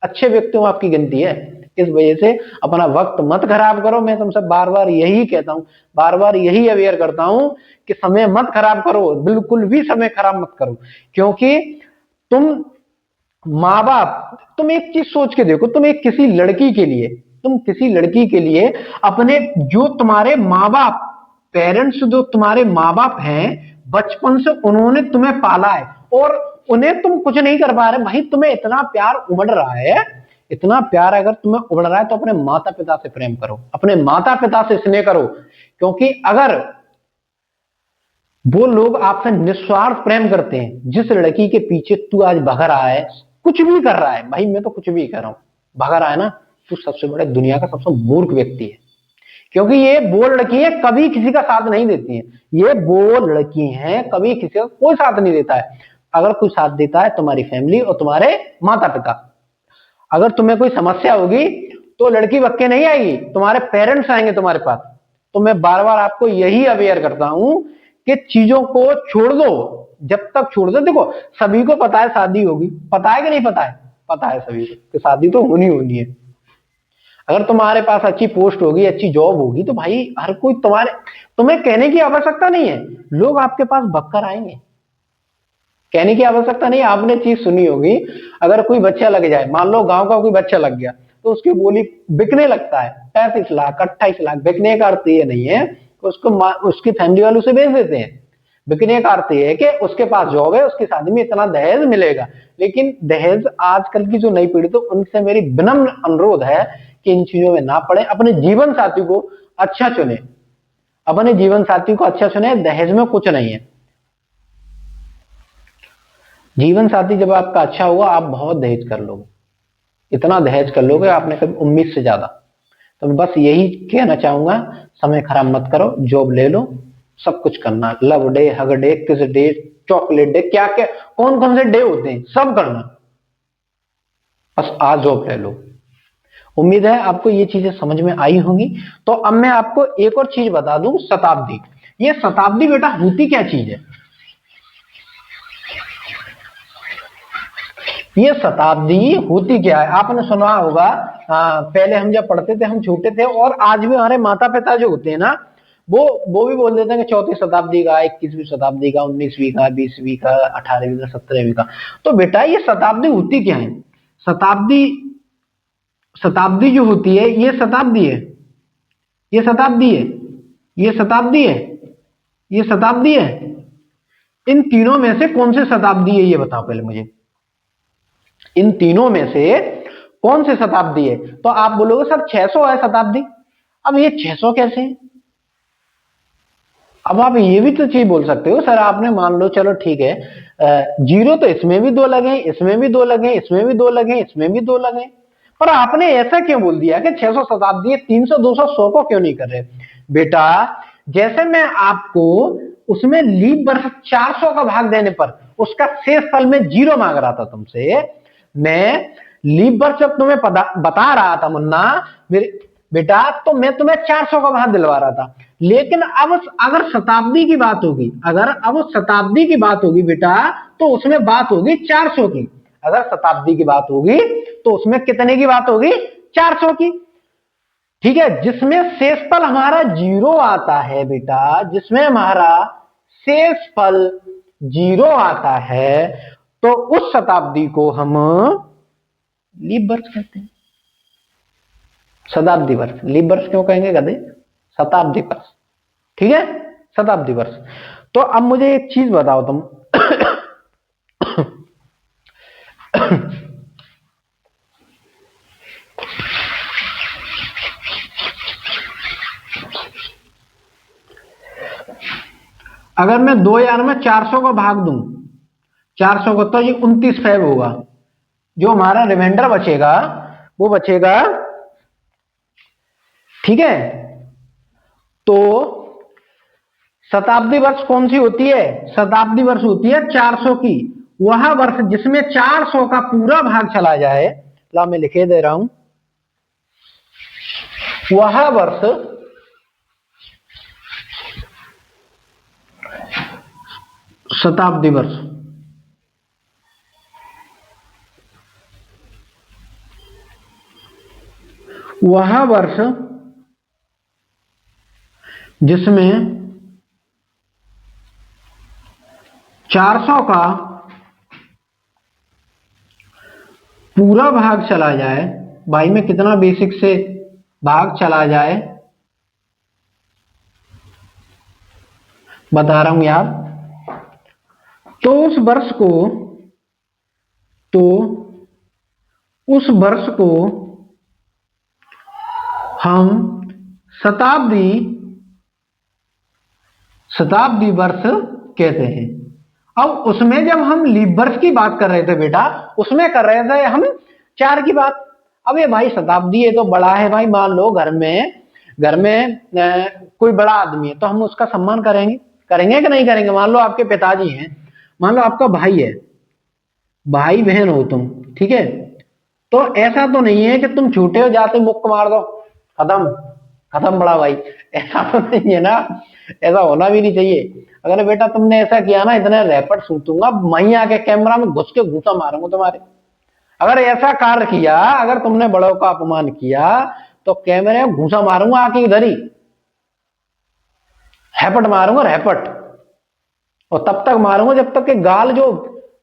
अच्छे व्यक्तियों आपकी गिनती है। इस वजह से अपना वक्त मत खराब करो। मैं तुमसे बार बार यही कहता हूँ, बार बार यही अवेयर करता हूँ कि समय मत खराब करो, बिल्कुल भी समय खराब मत करो। क्योंकि तुम माँ बाप, तुम एक चीज सोच के देखो, तुम एक किसी लड़की के लिए, तुम किसी लड़की के लिए अपने जो तुम्हारे माँ बाप, पेरेंट्स जो तुम्हारे माँ बाप हैं, बचपन से उन्होंने तुम्हें पाला है और उन्हें तुम कुछ नहीं कर पा रहे, भाई तुम्हें इतना प्यार उमड़ रहा है, इतना प्यार अगर तुम्हें उमड़ रहा है तो अपने माता पिता से प्रेम करो, अपने माता पिता से स्नेह करो। क्योंकि अगर वो लोग आपसे निस्वार्थ प्रेम करते हैं, जिस लड़की के पीछे तू आज भग रहा है, कुछ भी कर रहा है, भाई मैं तो कुछ भी कर रहा हूं, भग रहा है ना, तू सबसे बड़े दुनिया का सबसे मूर्ख व्यक्ति है। क्योंकि ये वो लड़की है कभी किसी का साथ नहीं देती है, ये वो लड़की है कभी किसी का कोई साथ नहीं देता है। अगर कोई साथ देता है तुम्हारी फैमिली और तुम्हारे माता पिता। अगर तुम्हें कोई समस्या होगी तो लड़की बक के नहीं आएगी, तुम्हारे पेरेंट्स आएंगे तुम्हारे पास। तो मैं बार बार आपको यही अवेयर करता हूं कि चीजों को छोड़ दो, जब तक छोड़ दो। देखो सभी को पता है शादी होगी, पता है कि नहीं पता है? पता है सभी को कि शादी तो होनी होनी है। अगर तुम्हारे पास अच्छी पोस्ट होगी, अच्छी जॉब होगी, तो भाई हर कोई तुम्हें कहने की आवश्यकता नहीं है, लोग आपके पास भगकर आएंगे, कहने की आवश्यकता नहीं। आपने चीज सुनी होगी, अगर कोई बच्चा लग जाए, मान लो गांव का कोई बच्चा लग गया, तो उसकी बोली बिकने लगता है 35 लाख 28 लाख। बिकने का अर्थ ये नहीं है उसको उसकी फैमिली वाले उसे बेच देते हैं। बिकने का अर्थ ये है कि उसके पास जॉब है, उसकी शादी में इतना दहेज मिलेगा। लेकिन दहेज आजकल की जो नई पीढ़ी, तो उनसे मेरी विनम्र अनुरोध है कि इन चीजों में ना पड़े, अपने जीवन साथी को अच्छा चुने, अपने जीवन साथी को अच्छा चुने। दहेज में कुछ नहीं है। जीवन साथी जब आपका अच्छा हुआ, आप बहुत दहेज कर लोगे, इतना दहेज कर लोगे आपने कभी उम्मीद से ज्यादा। तो मैं बस यही कहना चाहूंगा, समय खराब मत करो, जॉब ले लो, सब कुछ करना, लव डे, हग डे, किस डे, चॉकलेट डे, क्या क्या कौन कौन से डे होते हैं सब करना, बस आज जॉब ले लो। उम्मीद है आपको ये चीजें समझ में आई होंगी। तो अब मैं आपको एक और चीज बता दूं, शताब्दी। ये शताब्दी बेटा होती क्या चीज है? ये शताब्दी होती क्या है? आपने सुना होगा, पहले हम जब पढ़ते थे, हम छोटे थे, और आज भी हमारे माता पिता जो होते हैं ना, वो भी बोल देते हैं कि 4वीं शताब्दी का, 21वीं शताब्दी का, 19वीं का, 20वीं का, 18वीं का, 17वीं का। तो बेटा ये शताब्दी होती क्या है? शताब्दी, शताब्दी जो होती है, ये शताब्दी है, ये शताब्दी है, ये शताब्दी है, ये शताब्दी है। इन तीनों में से कौन सी शताब्दी है ये बताओ पहले मुझे, इन तीनों में से कौन सी शताब्दी है? तो आप बोलोगे सर 600 है शताब्दी। अब ये 600 कैसे है? अब आप ये भी तो चीज बोल सकते हो, सर आपने मान लो, चलो ठीक है, जीरो तो इसमें भी 2 लगे, इसमें भी 2 लगे, इसमें भी 2 लगे, इसमें भी 2 लगे, पर आपने ऐसा क्यों बोल दिया कि 600 शताब्दी है, 300 200 100 को क्यों नहीं कर रहे? बेटा जैसे मैं आपको उसमें लीप वर्ष 400 का भाग देने पर उसका शेष फल में 0 मांग रहा था तुमसे, मैं लीप वर्ष जब तुम्हें बता रहा था मुन्ना मेरे बेटा, तो मैं तुम्हें 400 का भाग दिलवा रहा था। लेकिन अब अगर शताब्दी की बात होगी, अगर अब शताब्दी की बात होगी बेटा, तो उसमें बात होगी 400 की। अगर शताब्दी की बात होगी तो उसमें कितने की बात होगी? 400 की। ठीक है, जिसमें शेषफल हमारा 0 आता है बेटा, जिसमें हमारा शेषफल 0 आता है, तो उस शताब्दी को हम लीप वर्ष कहते हैं। शताब्दी वर्ष, लीप वर्ष क्यों कहेंगे गधे? शताब्दी वर्ष, ठीक है, शताब्दी वर्ष। तो अब मुझे एक चीज बताओ तुम, अगर मैं 2000 में 400 का भाग दूं, 400 को, तो ये 29 फेब होगा। जो हमारा रिमाइंडर बचेगा वो बचेगा, ठीक है। तो शताब्दी वर्ष कौन सी होती है? शताब्दी वर्ष होती है 400 की, वह वर्ष जिसमें 400 का पूरा भाग चला जाए। ला मैं लिखे दे रहा हूं, वह वर्ष शताब्दी वर्ष। वह वर्ष जिसमें 400 का पूरा भाग चला जाए, भाई में कितना बेसिक से भाग चला जाए, बता रहा हूं यार, तो उस वर्ष को हम शताब्दी वर्ष कहते हैं। अब उसमें जब हम लीप वर्ष की बात कर रहे थे बेटा, उसमें कर रहे थे हम 4 की बात। अब ये भाई शताब्दी है तो बड़ा है भाई, मान लो घर में कोई बड़ा आदमी है तो हम उसका सम्मान करेंगे कि नहीं करेंगे। मान लो आपके पिताजी हैं, मान लो आपका भाई है, भाई बहन हो तुम, ठीक है, तो ऐसा तो नहीं है कि तुम छूटे हो जाते मुक्क मार दो, खत्म बड़ा भाई, ऐसा तो नहीं है ना, ऐसा होना भी नहीं चाहिए। अगर बेटा तुमने ऐसा किया ना, इतने रैपट सूतूंगा, वहीं आके कैमरा में घुस के घूसा मारूंगा तुम्हारे। अगर ऐसा कार्य किया, अगर तुमने बड़ों का अपमान किया तो कैमरे में घूसा मारूंगा आके इधर ही, हैपट मारूंगा रैपट, और तब तक मारूंगा जब तक कि गाल जो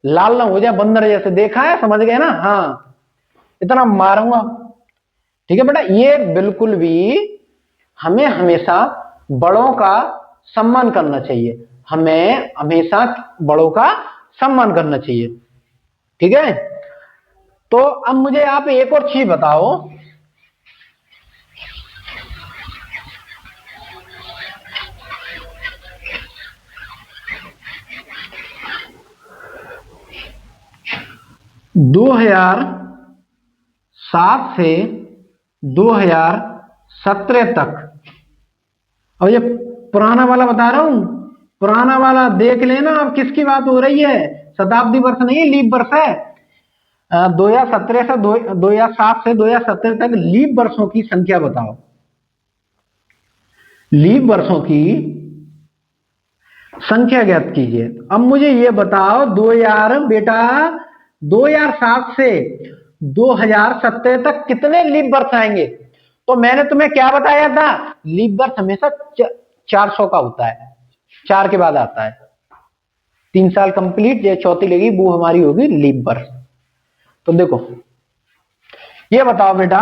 लाल ना हो जाए, बंदर जैसे। देखा है, समझ गए ना? हाँ, इतना मारूंगा। ठीक है बेटा, ये बिल्कुल भी हमें हमेशा बड़ों का सम्मान करना चाहिए, हमें हमेशा बड़ों का सम्मान करना चाहिए। ठीक है, तो अब मुझे आप एक और चीज बताओ, दो 2007 से 2017 तक, और ये पुराना वाला बता रहा हूं, पुराना वाला देख लेना अब किसकी बात हो रही है, शताब्दी वर्ष नहीं, लीप वर्ष है। 2017 से 2007 से 2017 तक लीप वर्षों की संख्या बताओ, लीप वर्षों की संख्या ज्ञात कीजिए। अब मुझे ये बताओ, 2007 से 2017 तक कितने लीप वर्ष आएंगे? तो मैंने तुम्हें क्या बताया था, लीप वर्ष हमेशा 400 का होता है, 4 के बाद आता है, 3 साल कंप्लीट, ये चौथी लगी वो हमारी होगी लीप वर्ष। तो देखो ये बताओ बेटा,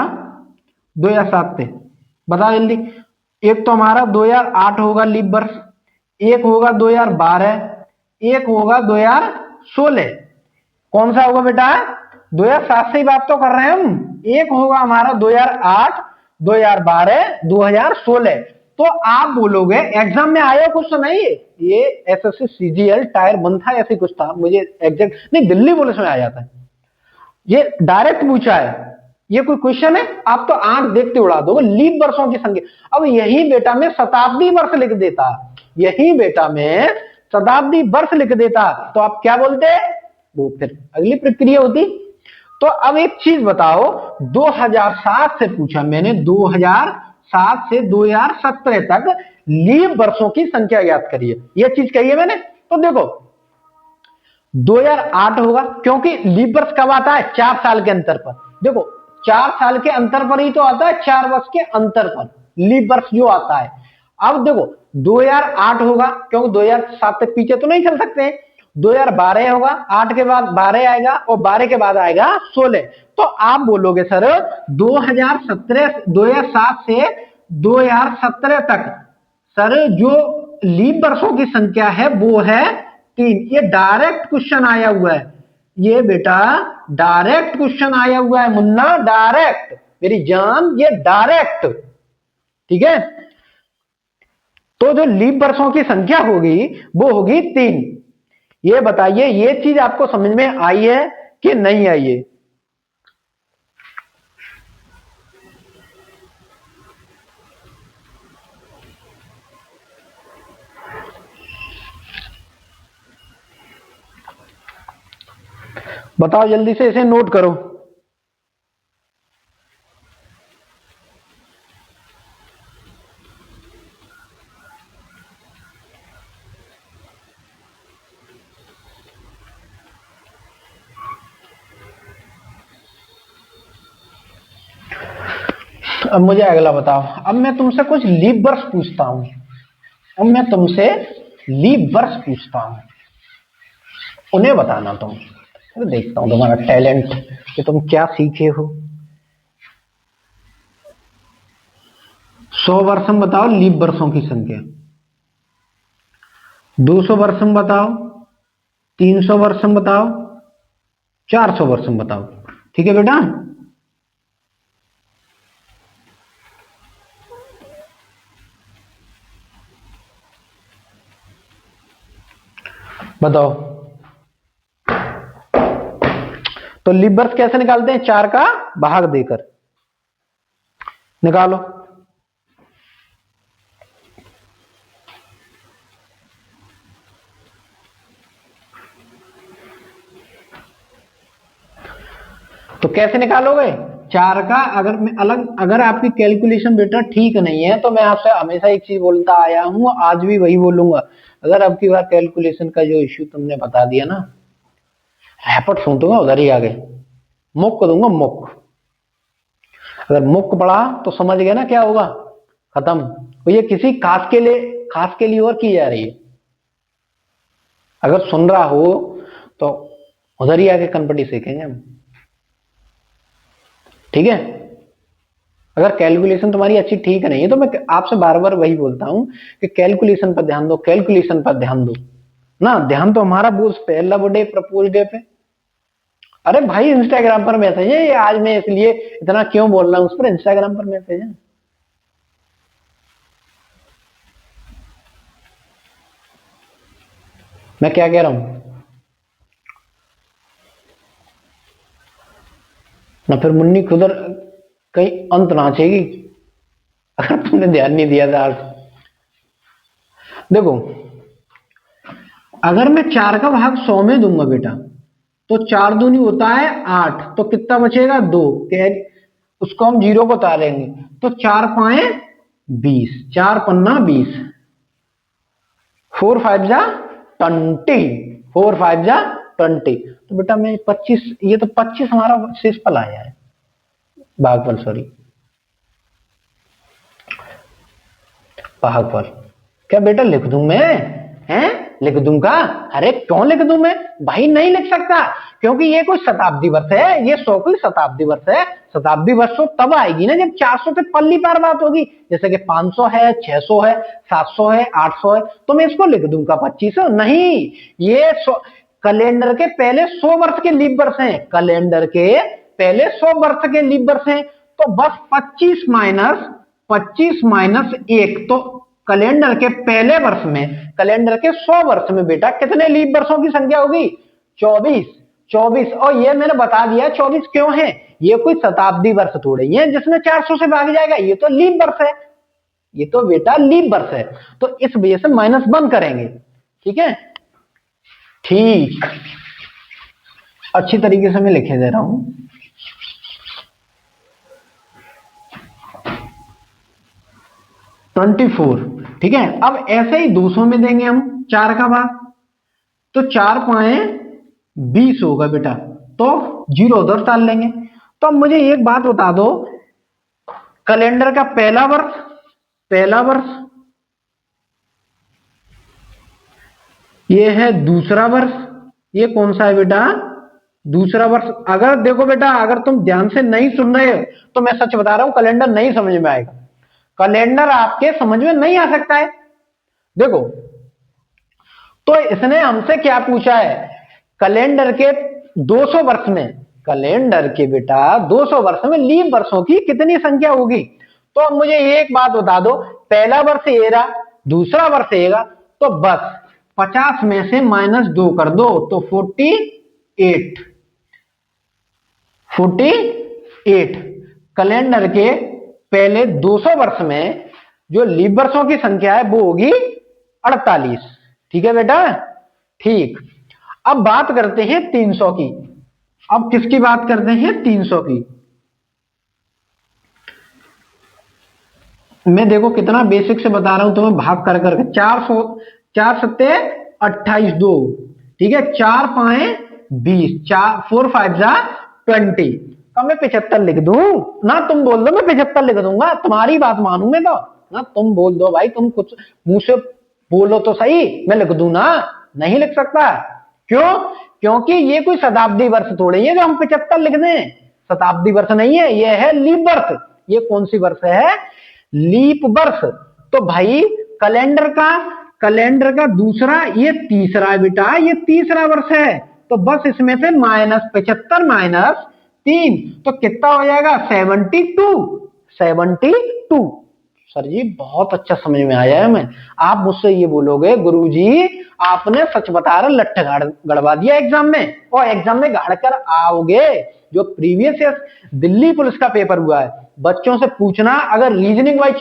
2007 से बताओ जल्दी। एक तो हमारा 2008 होगा लीप वर्ष, एक होगा 2012, एक होगा 2016। कौन सा होगा बेटा? 2007 से ही बात तो कर रहे हैं हम। एक होगा हमारा 2008, 2012, 2016। तो आप बोलोगे एग्जाम में आया कुछ तो नहीं है, ये एसएससी सीजीएल टायर 1 था, ऐसे कुछ था, मुझे एग्जैक्ट नहीं, दिल्ली पुलिस में आ जाता है, ये डायरेक्ट पूछा है, ये कोई क्वेश्चन है? आप तो आंख देखते उड़ा दोगे। लीप वर्षों की संख्या, अब यही बेटा में शताब्दी वर्ष लिख देता, यही बेटा में शताब्दी वर्ष लिख देता तो आप क्या बोलते? वो फिर अगली प्रक्रिया होती। तो अब एक चीज बताओ, 2007 से पूछा मैंने, 2007 से 2017 तक लीप वर्षों की संख्या ज्ञात करिए, यह चीज कही है मैंने। तो देखो 2008 होगा, क्योंकि लीप वर्ष कब आता है? 4 साल के अंतर पर। देखो 4 साल के अंतर पर ही तो आता है, 4 वर्ष के अंतर पर लीप वर्ष जो आता है। अब देखो 2008 होगा, क्योंकि 2007 तक पीछे तो नहीं चल सकते। 2012 होगा, 8 के बाद 12 आएगा, और 12 के बाद आएगा 16। तो आप बोलोगे सर 2007 से 2017 तक सर जो लीप वर्षों की संख्या है वो है 3। ये डायरेक्ट क्वेश्चन आया हुआ है, ये बेटा डायरेक्ट क्वेश्चन आया हुआ है मुन्ना, डायरेक्ट मेरी जान, ये डायरेक्ट। ठीक है, तो जो लीप वर्षों की संख्या होगी वो होगी 3। ये बताइए ये चीज आपको समझ में आई है कि नहीं आई है? बताओ जल्दी से, इसे नोट करो। अब मुझे अगला बताओ। अब मैं तुमसे कुछ लीप वर्ष पूछता हूं। अब मैं तुमसे लीप वर्ष पूछता हूं, उन्हें बताना तुम। तो देखता हूं तुम्हारा टैलेंट कि तुम क्या सीखे हो। 100 वर्ष में बताओ लीप वर्षों की संख्या। 200 वर्ष में बताओ, 300 वर्ष में बताओ, 400 वर्ष में बताओ। ठीक है बेटा। बताओ। तो लीप वर्ष कैसे निकालते हैं? 4 का भाग देकर निकालो। तो कैसे निकालोगे? 4 का अगर आपकी कैलकुलेशन बेटा ठीक नहीं है तो मैं आपसे हमेशा एक चीज बोलता आया हूं, आज भी वही बोलूंगा। अगर आपकी बार कैलकुलेशन का जो इश्यू तुमने बता दिया ना, रैपट सुन दूंगा उधर ही आगे, मुक दूंगा मुक। अगर मुक पड़ा तो समझ गए ना क्या होगा, खत्म। तो ये किसी खास के लिए और की जा रही है। अगर सुन रहा हो तो उधर ही आके कनपटी सीखेंगे हम। ठीक है। अगर कैलकुलेशन तुम्हारी अच्छी ठीक नहीं है तो मैं आपसे बार बार वही बोलता हूं कि कैलकुलेशन पर ध्यान दो, कैलकुलेशन पर ध्यान दो ना। ध्यान तो हमारा वो उस पे लव डे प्रपोज डे पे। अरे भाई इंस्टाग्राम पर मैसेज है, आज मैं इसलिए इतना क्यों बोल रहा हूं, उस पर इंस्टाग्राम पर मैसेज है। मैं क्या कह रहा हूं ना, फिर मुन्नी खुदर कहीं अंत ना चाहिए अगर तुमने ध्यान नहीं दिया था। देखो, अगर मैं 4 का भाग 100 में दूंगा बेटा तो 4 दूनी होता है 8, तो कितना बचेगा? 2। उसको हम जीरो को उतारेंगे तो 4 पाए 20, 4 पन्ना 20, 4 5 जा 20, 4 5 जा 20। तो बेटा मैं 25, ये तो 25 हमारा शेष फल आया है, भागफल सॉरी, भागफल। क्या बेटा लिख दूं मैं? हैं? लिख दूंगा? अरे क्यों लिख दूं मैं भाई? नहीं लिख सकता, क्योंकि ये कोई शताब्दी वर्ष है, ये 100 की शताब्दी वर्ष है। शताब्दी वर्ष तो तब आएगी ना जब 400 से पल्ली पार बात होगी, जैसे कि 500 है, 600 है, 700 है, 800 है, तो मैं इसको लिख दूंगा 2500? नहीं, ये कैलेंडर के पहले 100 वर्ष के लीप वर्ष हैं, कैलेंडर के पहले 100 वर्ष के लीप वर्ष हैं। तो बस 25 माइनस 1, तो कैलेंडर के पहले वर्ष में, कैलेंडर के 100 वर्ष में बेटा कितने लीप वर्षों की संख्या होगी? 24। 24, और ये मैंने बता दिया 24 क्यों है। ये कोई शताब्दी वर्ष थोड़ी है जिसमें 400 से भाग जाएगा, ये तो लीप वर्ष है, ये तो बेटा लीप वर्ष है। तो इस वजह से माइनस बंद करेंगे। ठीक है, ठीक, अच्छी तरीके से मैं लिखे दे रहा हूं। ट्वेंटी 24। ठीक है, अब ऐसे ही 200 में देंगे हम 4 का भाग, तो 4 पाए 20 होगा बेटा, तो जीरो उधर डाल लेंगे। तो अब मुझे एक बात बता दो, कैलेंडर का पहला वर्ष ये है, दूसरा वर्ष ये कौन सा है बेटा? दूसरा वर्ष। अगर देखो बेटा, अगर तुम ध्यान से नहीं सुन रहे हो तो मैं सच बता रहा हूं, कैलेंडर नहीं समझ में आएगा, कैलेंडर आपके समझ में नहीं आ सकता है। देखो, तो इसने हमसे क्या पूछा है? कैलेंडर के 200 वर्ष में, कैलेंडर के बेटा 200 वर्ष में लीप वर्षों की कितनी संख्या होगी? तो अब मुझे एक बात बता दो, पहला वर्ष ये रहा, दूसरा वर्ष येगा, तो बस 50 में से -2 कर दो तो 48। 48 कैलेंडर के पहले 200 वर्ष में जो लीप वर्षों की संख्या है वो होगी 48। ठीक है बेटा, ठीक। अब बात करते हैं 300 की। अब किसकी बात करते हैं? 300 की। मैं देखो कितना बेसिक से बता रहा हूं तुम्हें, भाग कर करके। 400, 4 सत्ते 28, 2। ठीक है, 4 पाए 20, 4 4 5 जा 20, तो मैं 75 लिख दूं ना, तुम बोल दो मैं 75 लिख दूंगा, तुम्हारी बात मानू मैं तो ना, तुम बोल दो भाई, तुम कुछ मुंह से बोलो तो सही, मैं लिख दूं ना, नहीं लिख सकता। क्यों? क्योंकि ये कोई शताब्दी वर्ष थोड़ी है जो हम 75 लिख दें, शताब्दी वर्ष नहीं है, ये है लीप वर्ष। ये कौन सी वर्ष है? लीप वर्ष। तो भाई कैलेंडर का दूसरा, ये तीसरा बेटा, ये तीसरा वर्ष है, तो बस इसमें से -75 -3 तो कितना हो जाएगा? 72। सर जी बहुत अच्छा समझ में आया है। मैं, आप मुझसे ये बोलोगे गुरुजी आपने सच बता रहे, लट्ठ गड़वा दिया एग्जाम में, और एग्जाम में गाड़ कर आओगे। जो प्रीवियस ईयर दिल्ली पुलिस का पेपर हुआ है, बच्चों से पूछना, अगर reasoning wise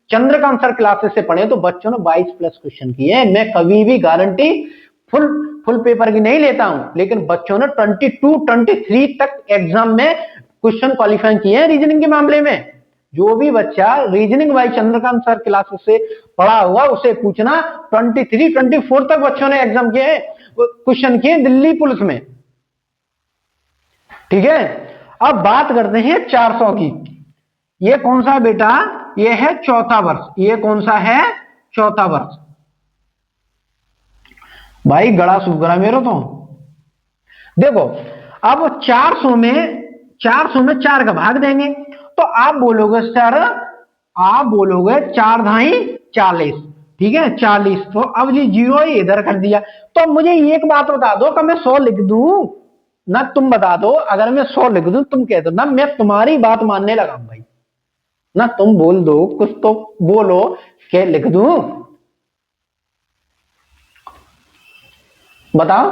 Chandrakant sir classes से पढ़े तो बच्चों ने 22+ क्वेश्चन किए। मैं कभी भी गारंटी फुल पेपर की नहीं लेता हूं, लेकिन बच्चों ने 22-23 तक एग्जाम में क्वेश्चन क्वालिफाई किए हैं रीजनिंग के मामले में। जो भी बच्चा reasoning wise Chandrakant sir classes से पढ़ा हुआ उसे पूछना, 23-24 तक बच्चों ने एग्जाम किए, क्वेश्चन किए दिल्ली पुलिस में। ठीक है, अब बात करते हैं 400 की। ये कौन सा बेटा? ये है चौथा वर्ष। ये कौन सा है? चौथा वर्ष। भाई गड़ा सूख रहा मेरे तो। देखो अब 400 में 4 का भाग देंगे, तो आप बोलोगे सर, आप बोलोगे 4 धाई 40, ठीक है 40। तो अब जी जीरो ही इधर कर दिया, तो मुझे एक बात बता दो कि मैं 100 लिख दूं ना, तुम बता दो। अगर मैं 100 लिख दूं, तुम कह दो ना मैं तुम्हारी बात मानने लगा भाई ना, तुम बोल दो कुछ तो बोलो क्या लिख दूं, बताओ।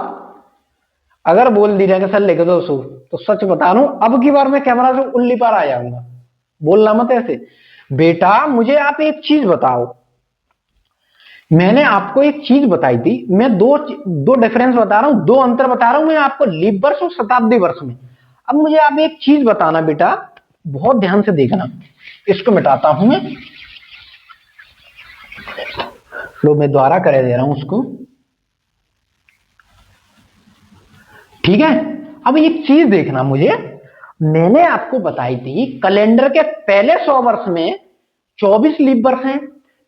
अगर बोल दी जाए सर लिख दो सो, तो सच बता रहा हूं अब की बार मैं कैमरा से उल्ली पार आ जाऊंगा। बोलना मत ऐसे बेटा। मुझे आप एक चीज बताओ, मैंने आपको एक चीज बताई थी, मैं दो डिफरेंस बता रहा हूं, दो अंतर बता रहा हूं मैं आपको, लीप वर्ष और शताब्दी वर्ष में। अब मुझे आप एक चीज बताना बेटा, बहुत ध्यान से देखना। इसको मिटाता हूं मैं, लो मैं द्वारा करे दे रहा हूं उसको, ठीक है। अब एक चीज देखना, मुझे मैंने आपको बताई थी कैलेंडर के पहले 100 वर्ष में 24 लीप वर्ष हैं,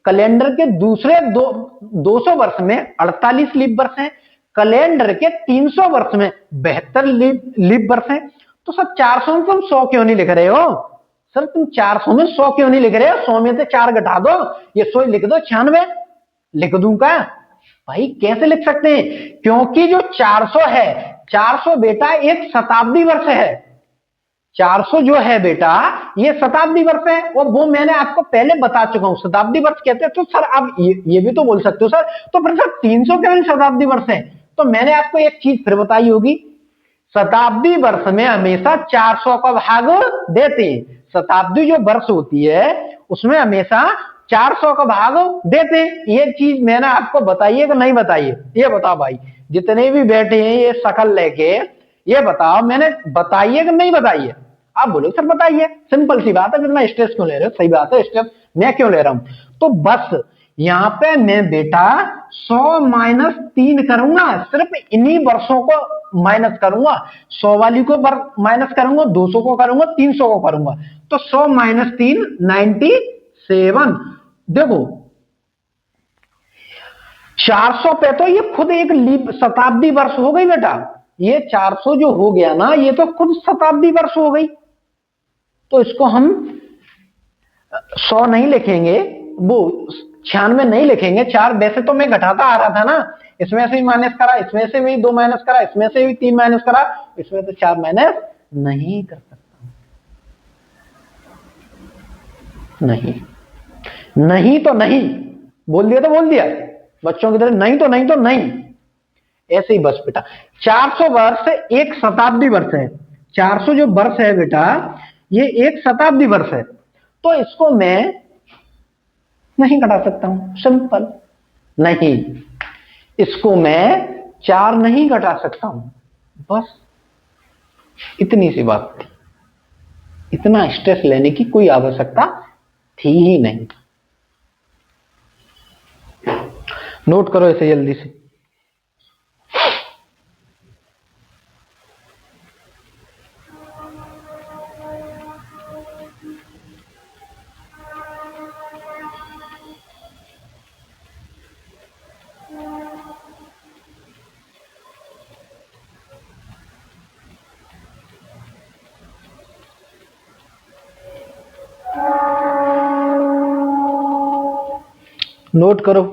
कैलेंडर के दूसरे 200 वर्ष में 48 लीप वर्ष हैं, कैलेंडर के 300 वर्ष में 72 लीप वर्ष हैं। तो सर 400 में तुम 100 क्यों नहीं लिख रहे हो? सर तुम 400 में 100 क्यों नहीं लिख रहे हो? 100 में से 4 घटा दो, ये 100 लिख दो, 96 लिख दूं क्या? भाई कैसे लिख सकते हैं? क्योंकि जो 400 है, 400 बेटा एक शताब्दी वर्ष है। 400 जो है बेटा ये शताब्दी वर्ष है, और वो मैंने आपको पहले बता चुका हूं शताब्दी वर्ष कहते हैं। तो सर आप ये भी तो बोल सकते हो सर, तो फिर सर 300 क्यों शताब्दी वर्ष है? तो मैंने आपको एक चीज फिर बताई होगी, शताब्दी वर्ष में हमेशा 400 का भाग देते हैं। शताब्दी जो वर्ष होती है उसमें हमेशा 400 का भाग देते हैं। ये चीज मैंने आपको बताई है कि नहीं बताई है? ये बताओ भाई, जितने भी बैठे हैं ये शकल लेके, ये बताओ मैंने बताई है कि नहीं बताई है? आप बोलो सर बताइए, सिंपल सी बात है, फिर मैं स्ट्रेस क्यों ले रहे हो? सही बात है, स्ट्रेस मैं क्यों ले रहा हूं? तो बस यहां पे मैं बेटा 100 -3 करूंगा, सिर्फ इन्हीं वर्षों को माइनस करूंगा, 100 वाली को माइनस करूंगा, 200 को करूंगा, 300 को करूंगा। तो 100 -3 97। देखो 400 पे तो ये खुद एक शताब्दी वर्ष हो गई बेटा। ये 400 जो हो गया ना, ये तो खुद शताब्दी वर्ष हो गई। तो इसको हम 100 नहीं लिखेंगे, वो 96 नहीं लिखेंगे। 4 वैसे तो मैं घटाता आ रहा था ना, इसमें से भी माइनस करा, इसमें से भी 2 माइनस करा, इसमें से भी 3 माइनस करा, इसमें तो 4 माइनस नहीं कर सकता। नहीं, नहीं तो नहीं बोल दिया तो बोल दिया, बच्चों की तरह नहीं तो नहीं तो नहीं, ऐसे ही बस बेटा। 400 वर्ष एक शताब्दी वर्ष है। 400 जो वर्ष है बेटा ये एक शताब्दी वर्ष है, तो इसको मैं नहीं घटा सकता हूं, सिंपल। नहीं, इसको मैं 4 नहीं घटा सकता हूं, बस इतनी सी बात थी। इतना स्ट्रेस लेने की कोई आवश्यकता थी ही नहीं। नोट करो इसे जल्दी से। नोट करो।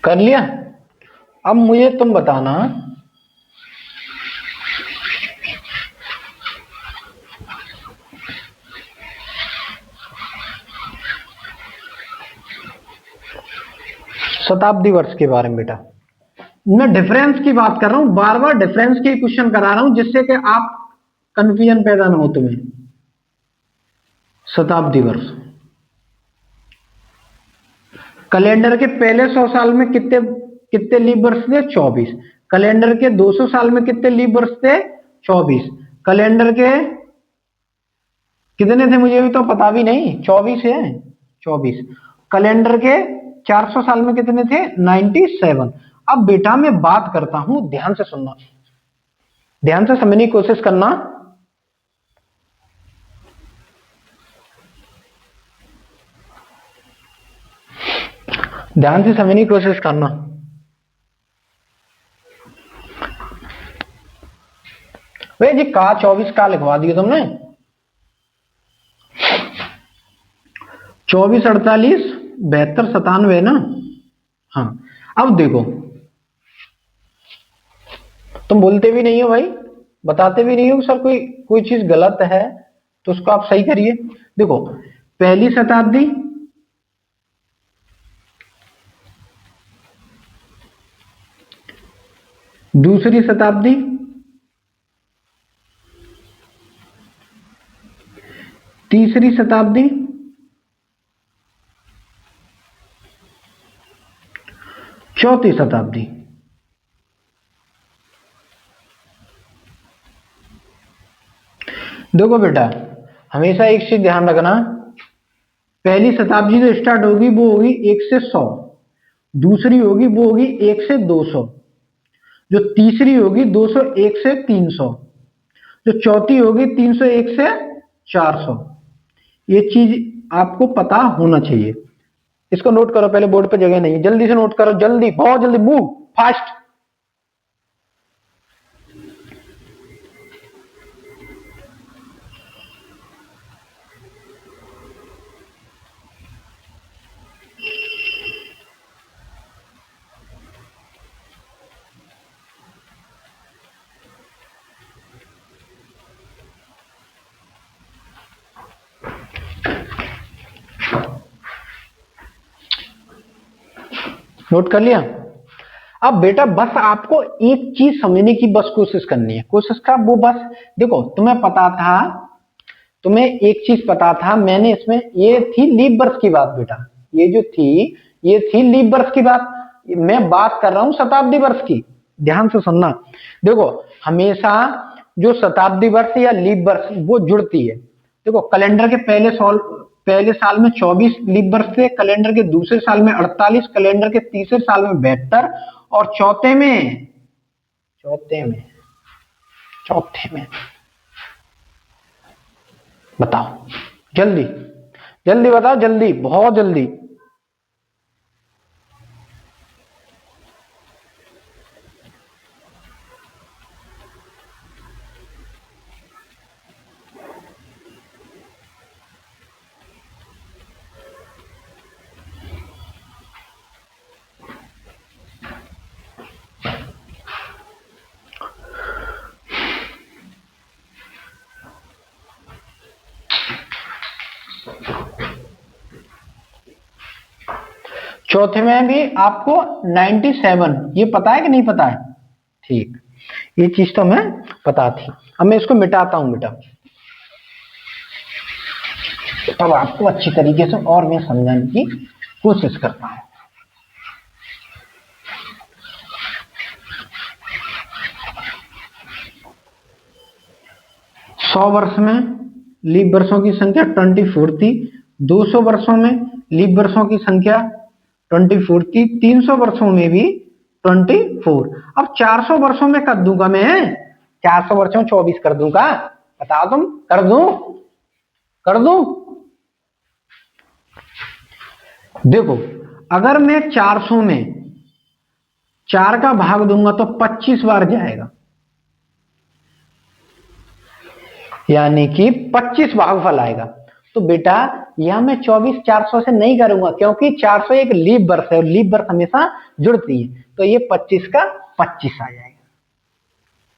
कर लिया? अब मुझे तुम बताना, शताब्दी वर्ष के बारे में। बेटा मैं डिफरेंस की बात कर रहा हूं, बार बार डिफरेंस के क्वेश्चन करा रहा हूं जिससे कि आप कंफ्यूजन पैदा ना हो तुम्हें। शताब्दी वर्ष, कैलेंडर के पहले 100 साल में कितने कितने लीप वर्ष थे? 24। कैलेंडर के 200 साल में कितने लीप वर्ष थे? 24। कैलेंडर के कितने थे मुझे भी तो पता भी नहीं, 24 है, 24। कैलेंडर के 400 साल में कितने थे? 97। अब बेटा मैं बात करता हूं, ध्यान से सुनना, ध्यान से समझने की कोशिश करना। ध्यान से समझने की कोशिश करना। वे जी का 24 का लिखवा दिया तुमने, 24, 48, 72, 97 ना। हाँ अब देखो, तुम बोलते भी नहीं हो भाई, बताते भी नहीं हो सर कोई कोई चीज गलत है तो उसको आप सही करिए। देखो पहली शताब्दी, दूसरी शताब्दी, तीसरी शताब्दी, चौथी शताब्दी। देखो बेटा हमेशा एक चीज ध्यान रखना, पहली शताब्दी जो स्टार्ट होगी वो होगी 1 से 100, दूसरी होगी वो होगी 1 से 200, जो तीसरी होगी 201 से 300, जो चौथी होगी 301 से 400। ये चीज आपको पता होना चाहिए, इसको नोट करो, पहले बोर्ड पे जगह नहीं, जल्दी से नोट करो, जल्दी, बहुत जल्दी, मूव फास्ट। नोट कर लिया? अब बेटा बस आपको एक चीज समझने की बस कोशिश करनी है, कोशिश का वो बस देखो, तुम्हें पता था, तुम्हें एक चीज पता था, मैंने इसमें ये थी लीप वर्ष की बात बेटा, ये जो थी ये थी लीप वर्ष की बात, मैं बात कर रहा हूं शताब्दी वर्ष की, ध्यान से सुनना। देखो हमेशा जो शताब्दी वर्ष या लीप वर्ष वो जुड़ती है। देखो कैलेंडर के पहले साल में 24 लीप वर्ष थे, कैलेंडर के दूसरे साल में 48, कैलेंडर के तीसरे साल में 72 और चौथे में बताओ, जल्दी जल्दी बताओ, जल्दी, बहुत जल्दी। चौथे में भी आपको 97, ये पता है कि नहीं पता है? ठीक, ये चीज तो हमें पता थी। अब मैं इसको मिटाता हूं बेटा, तब आपको अच्छी तरीके से और मैं समझाने की कोशिश करता हूं। सौ वर्ष में लीप वर्षों की संख्या 24 थी, 200 वर्षों में लीप वर्षों की संख्या 24 थी, 300 वर्षों में भी 24। अब 400 वर्षों में कर दूंगा मैं, 400 वर्षों में 24 कर दूंगा, बताओ तुम, कर दूं? कर दूं? देखो, अगर मैं 400 में 4 का भाग दूंगा तो 25 बार जाएगा, यानी कि 25 भागफल आएगा। तो बेटा यह मैं 24 400 से नहीं करूंगा, क्योंकि 400 एक लीप वर्ष है और लीप वर्ष हमेशा जुड़ती है, तो ये 25 का 25 आ जाएगा।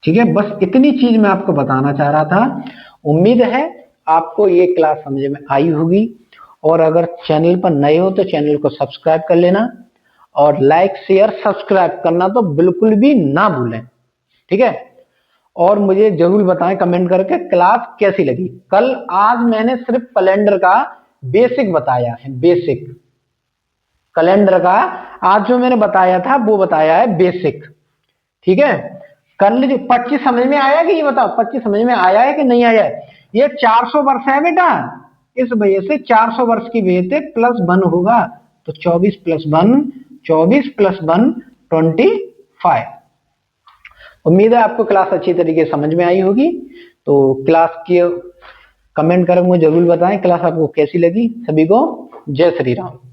ठीक है, बस इतनी चीज मैं आपको बताना चाह रहा था। उम्मीद है आपको ये क्लास समझ में आई होगी, और अगर चैनल पर नए हो तो चैनल को सब्सक्राइब कर लेना, और लाइक शेयर सब्सक्राइब करना तो बिल्कुल भी ना भूलें। ठीक है, और मुझे जरूर बताएं कमेंट करके क्लास कैसी लगी। कल आज मैंने सिर्फ कैलेंडर का बेसिक बताया है, बेसिक कैलेंडर का आज जो मैंने बताया था वो बताया है बेसिक। ठीक है, कल जो 25 समझ में आया कि ये बताओ, 25 समझ में आया है कि नहीं आया है? ये 400 वर्ष है बेटा, इस वजह से 400 वर्ष की वजह से प्लस 1 होगा, तो 24 प्लस 1 24 प्लस 1 25। उम्मीद है आपको क्लास अच्छी तरीके से समझ में आई होगी। तो क्लास की कमेंट करके मुझे जरूर बताएं क्लास आपको कैसी लगी। सभी को जय श्री राम।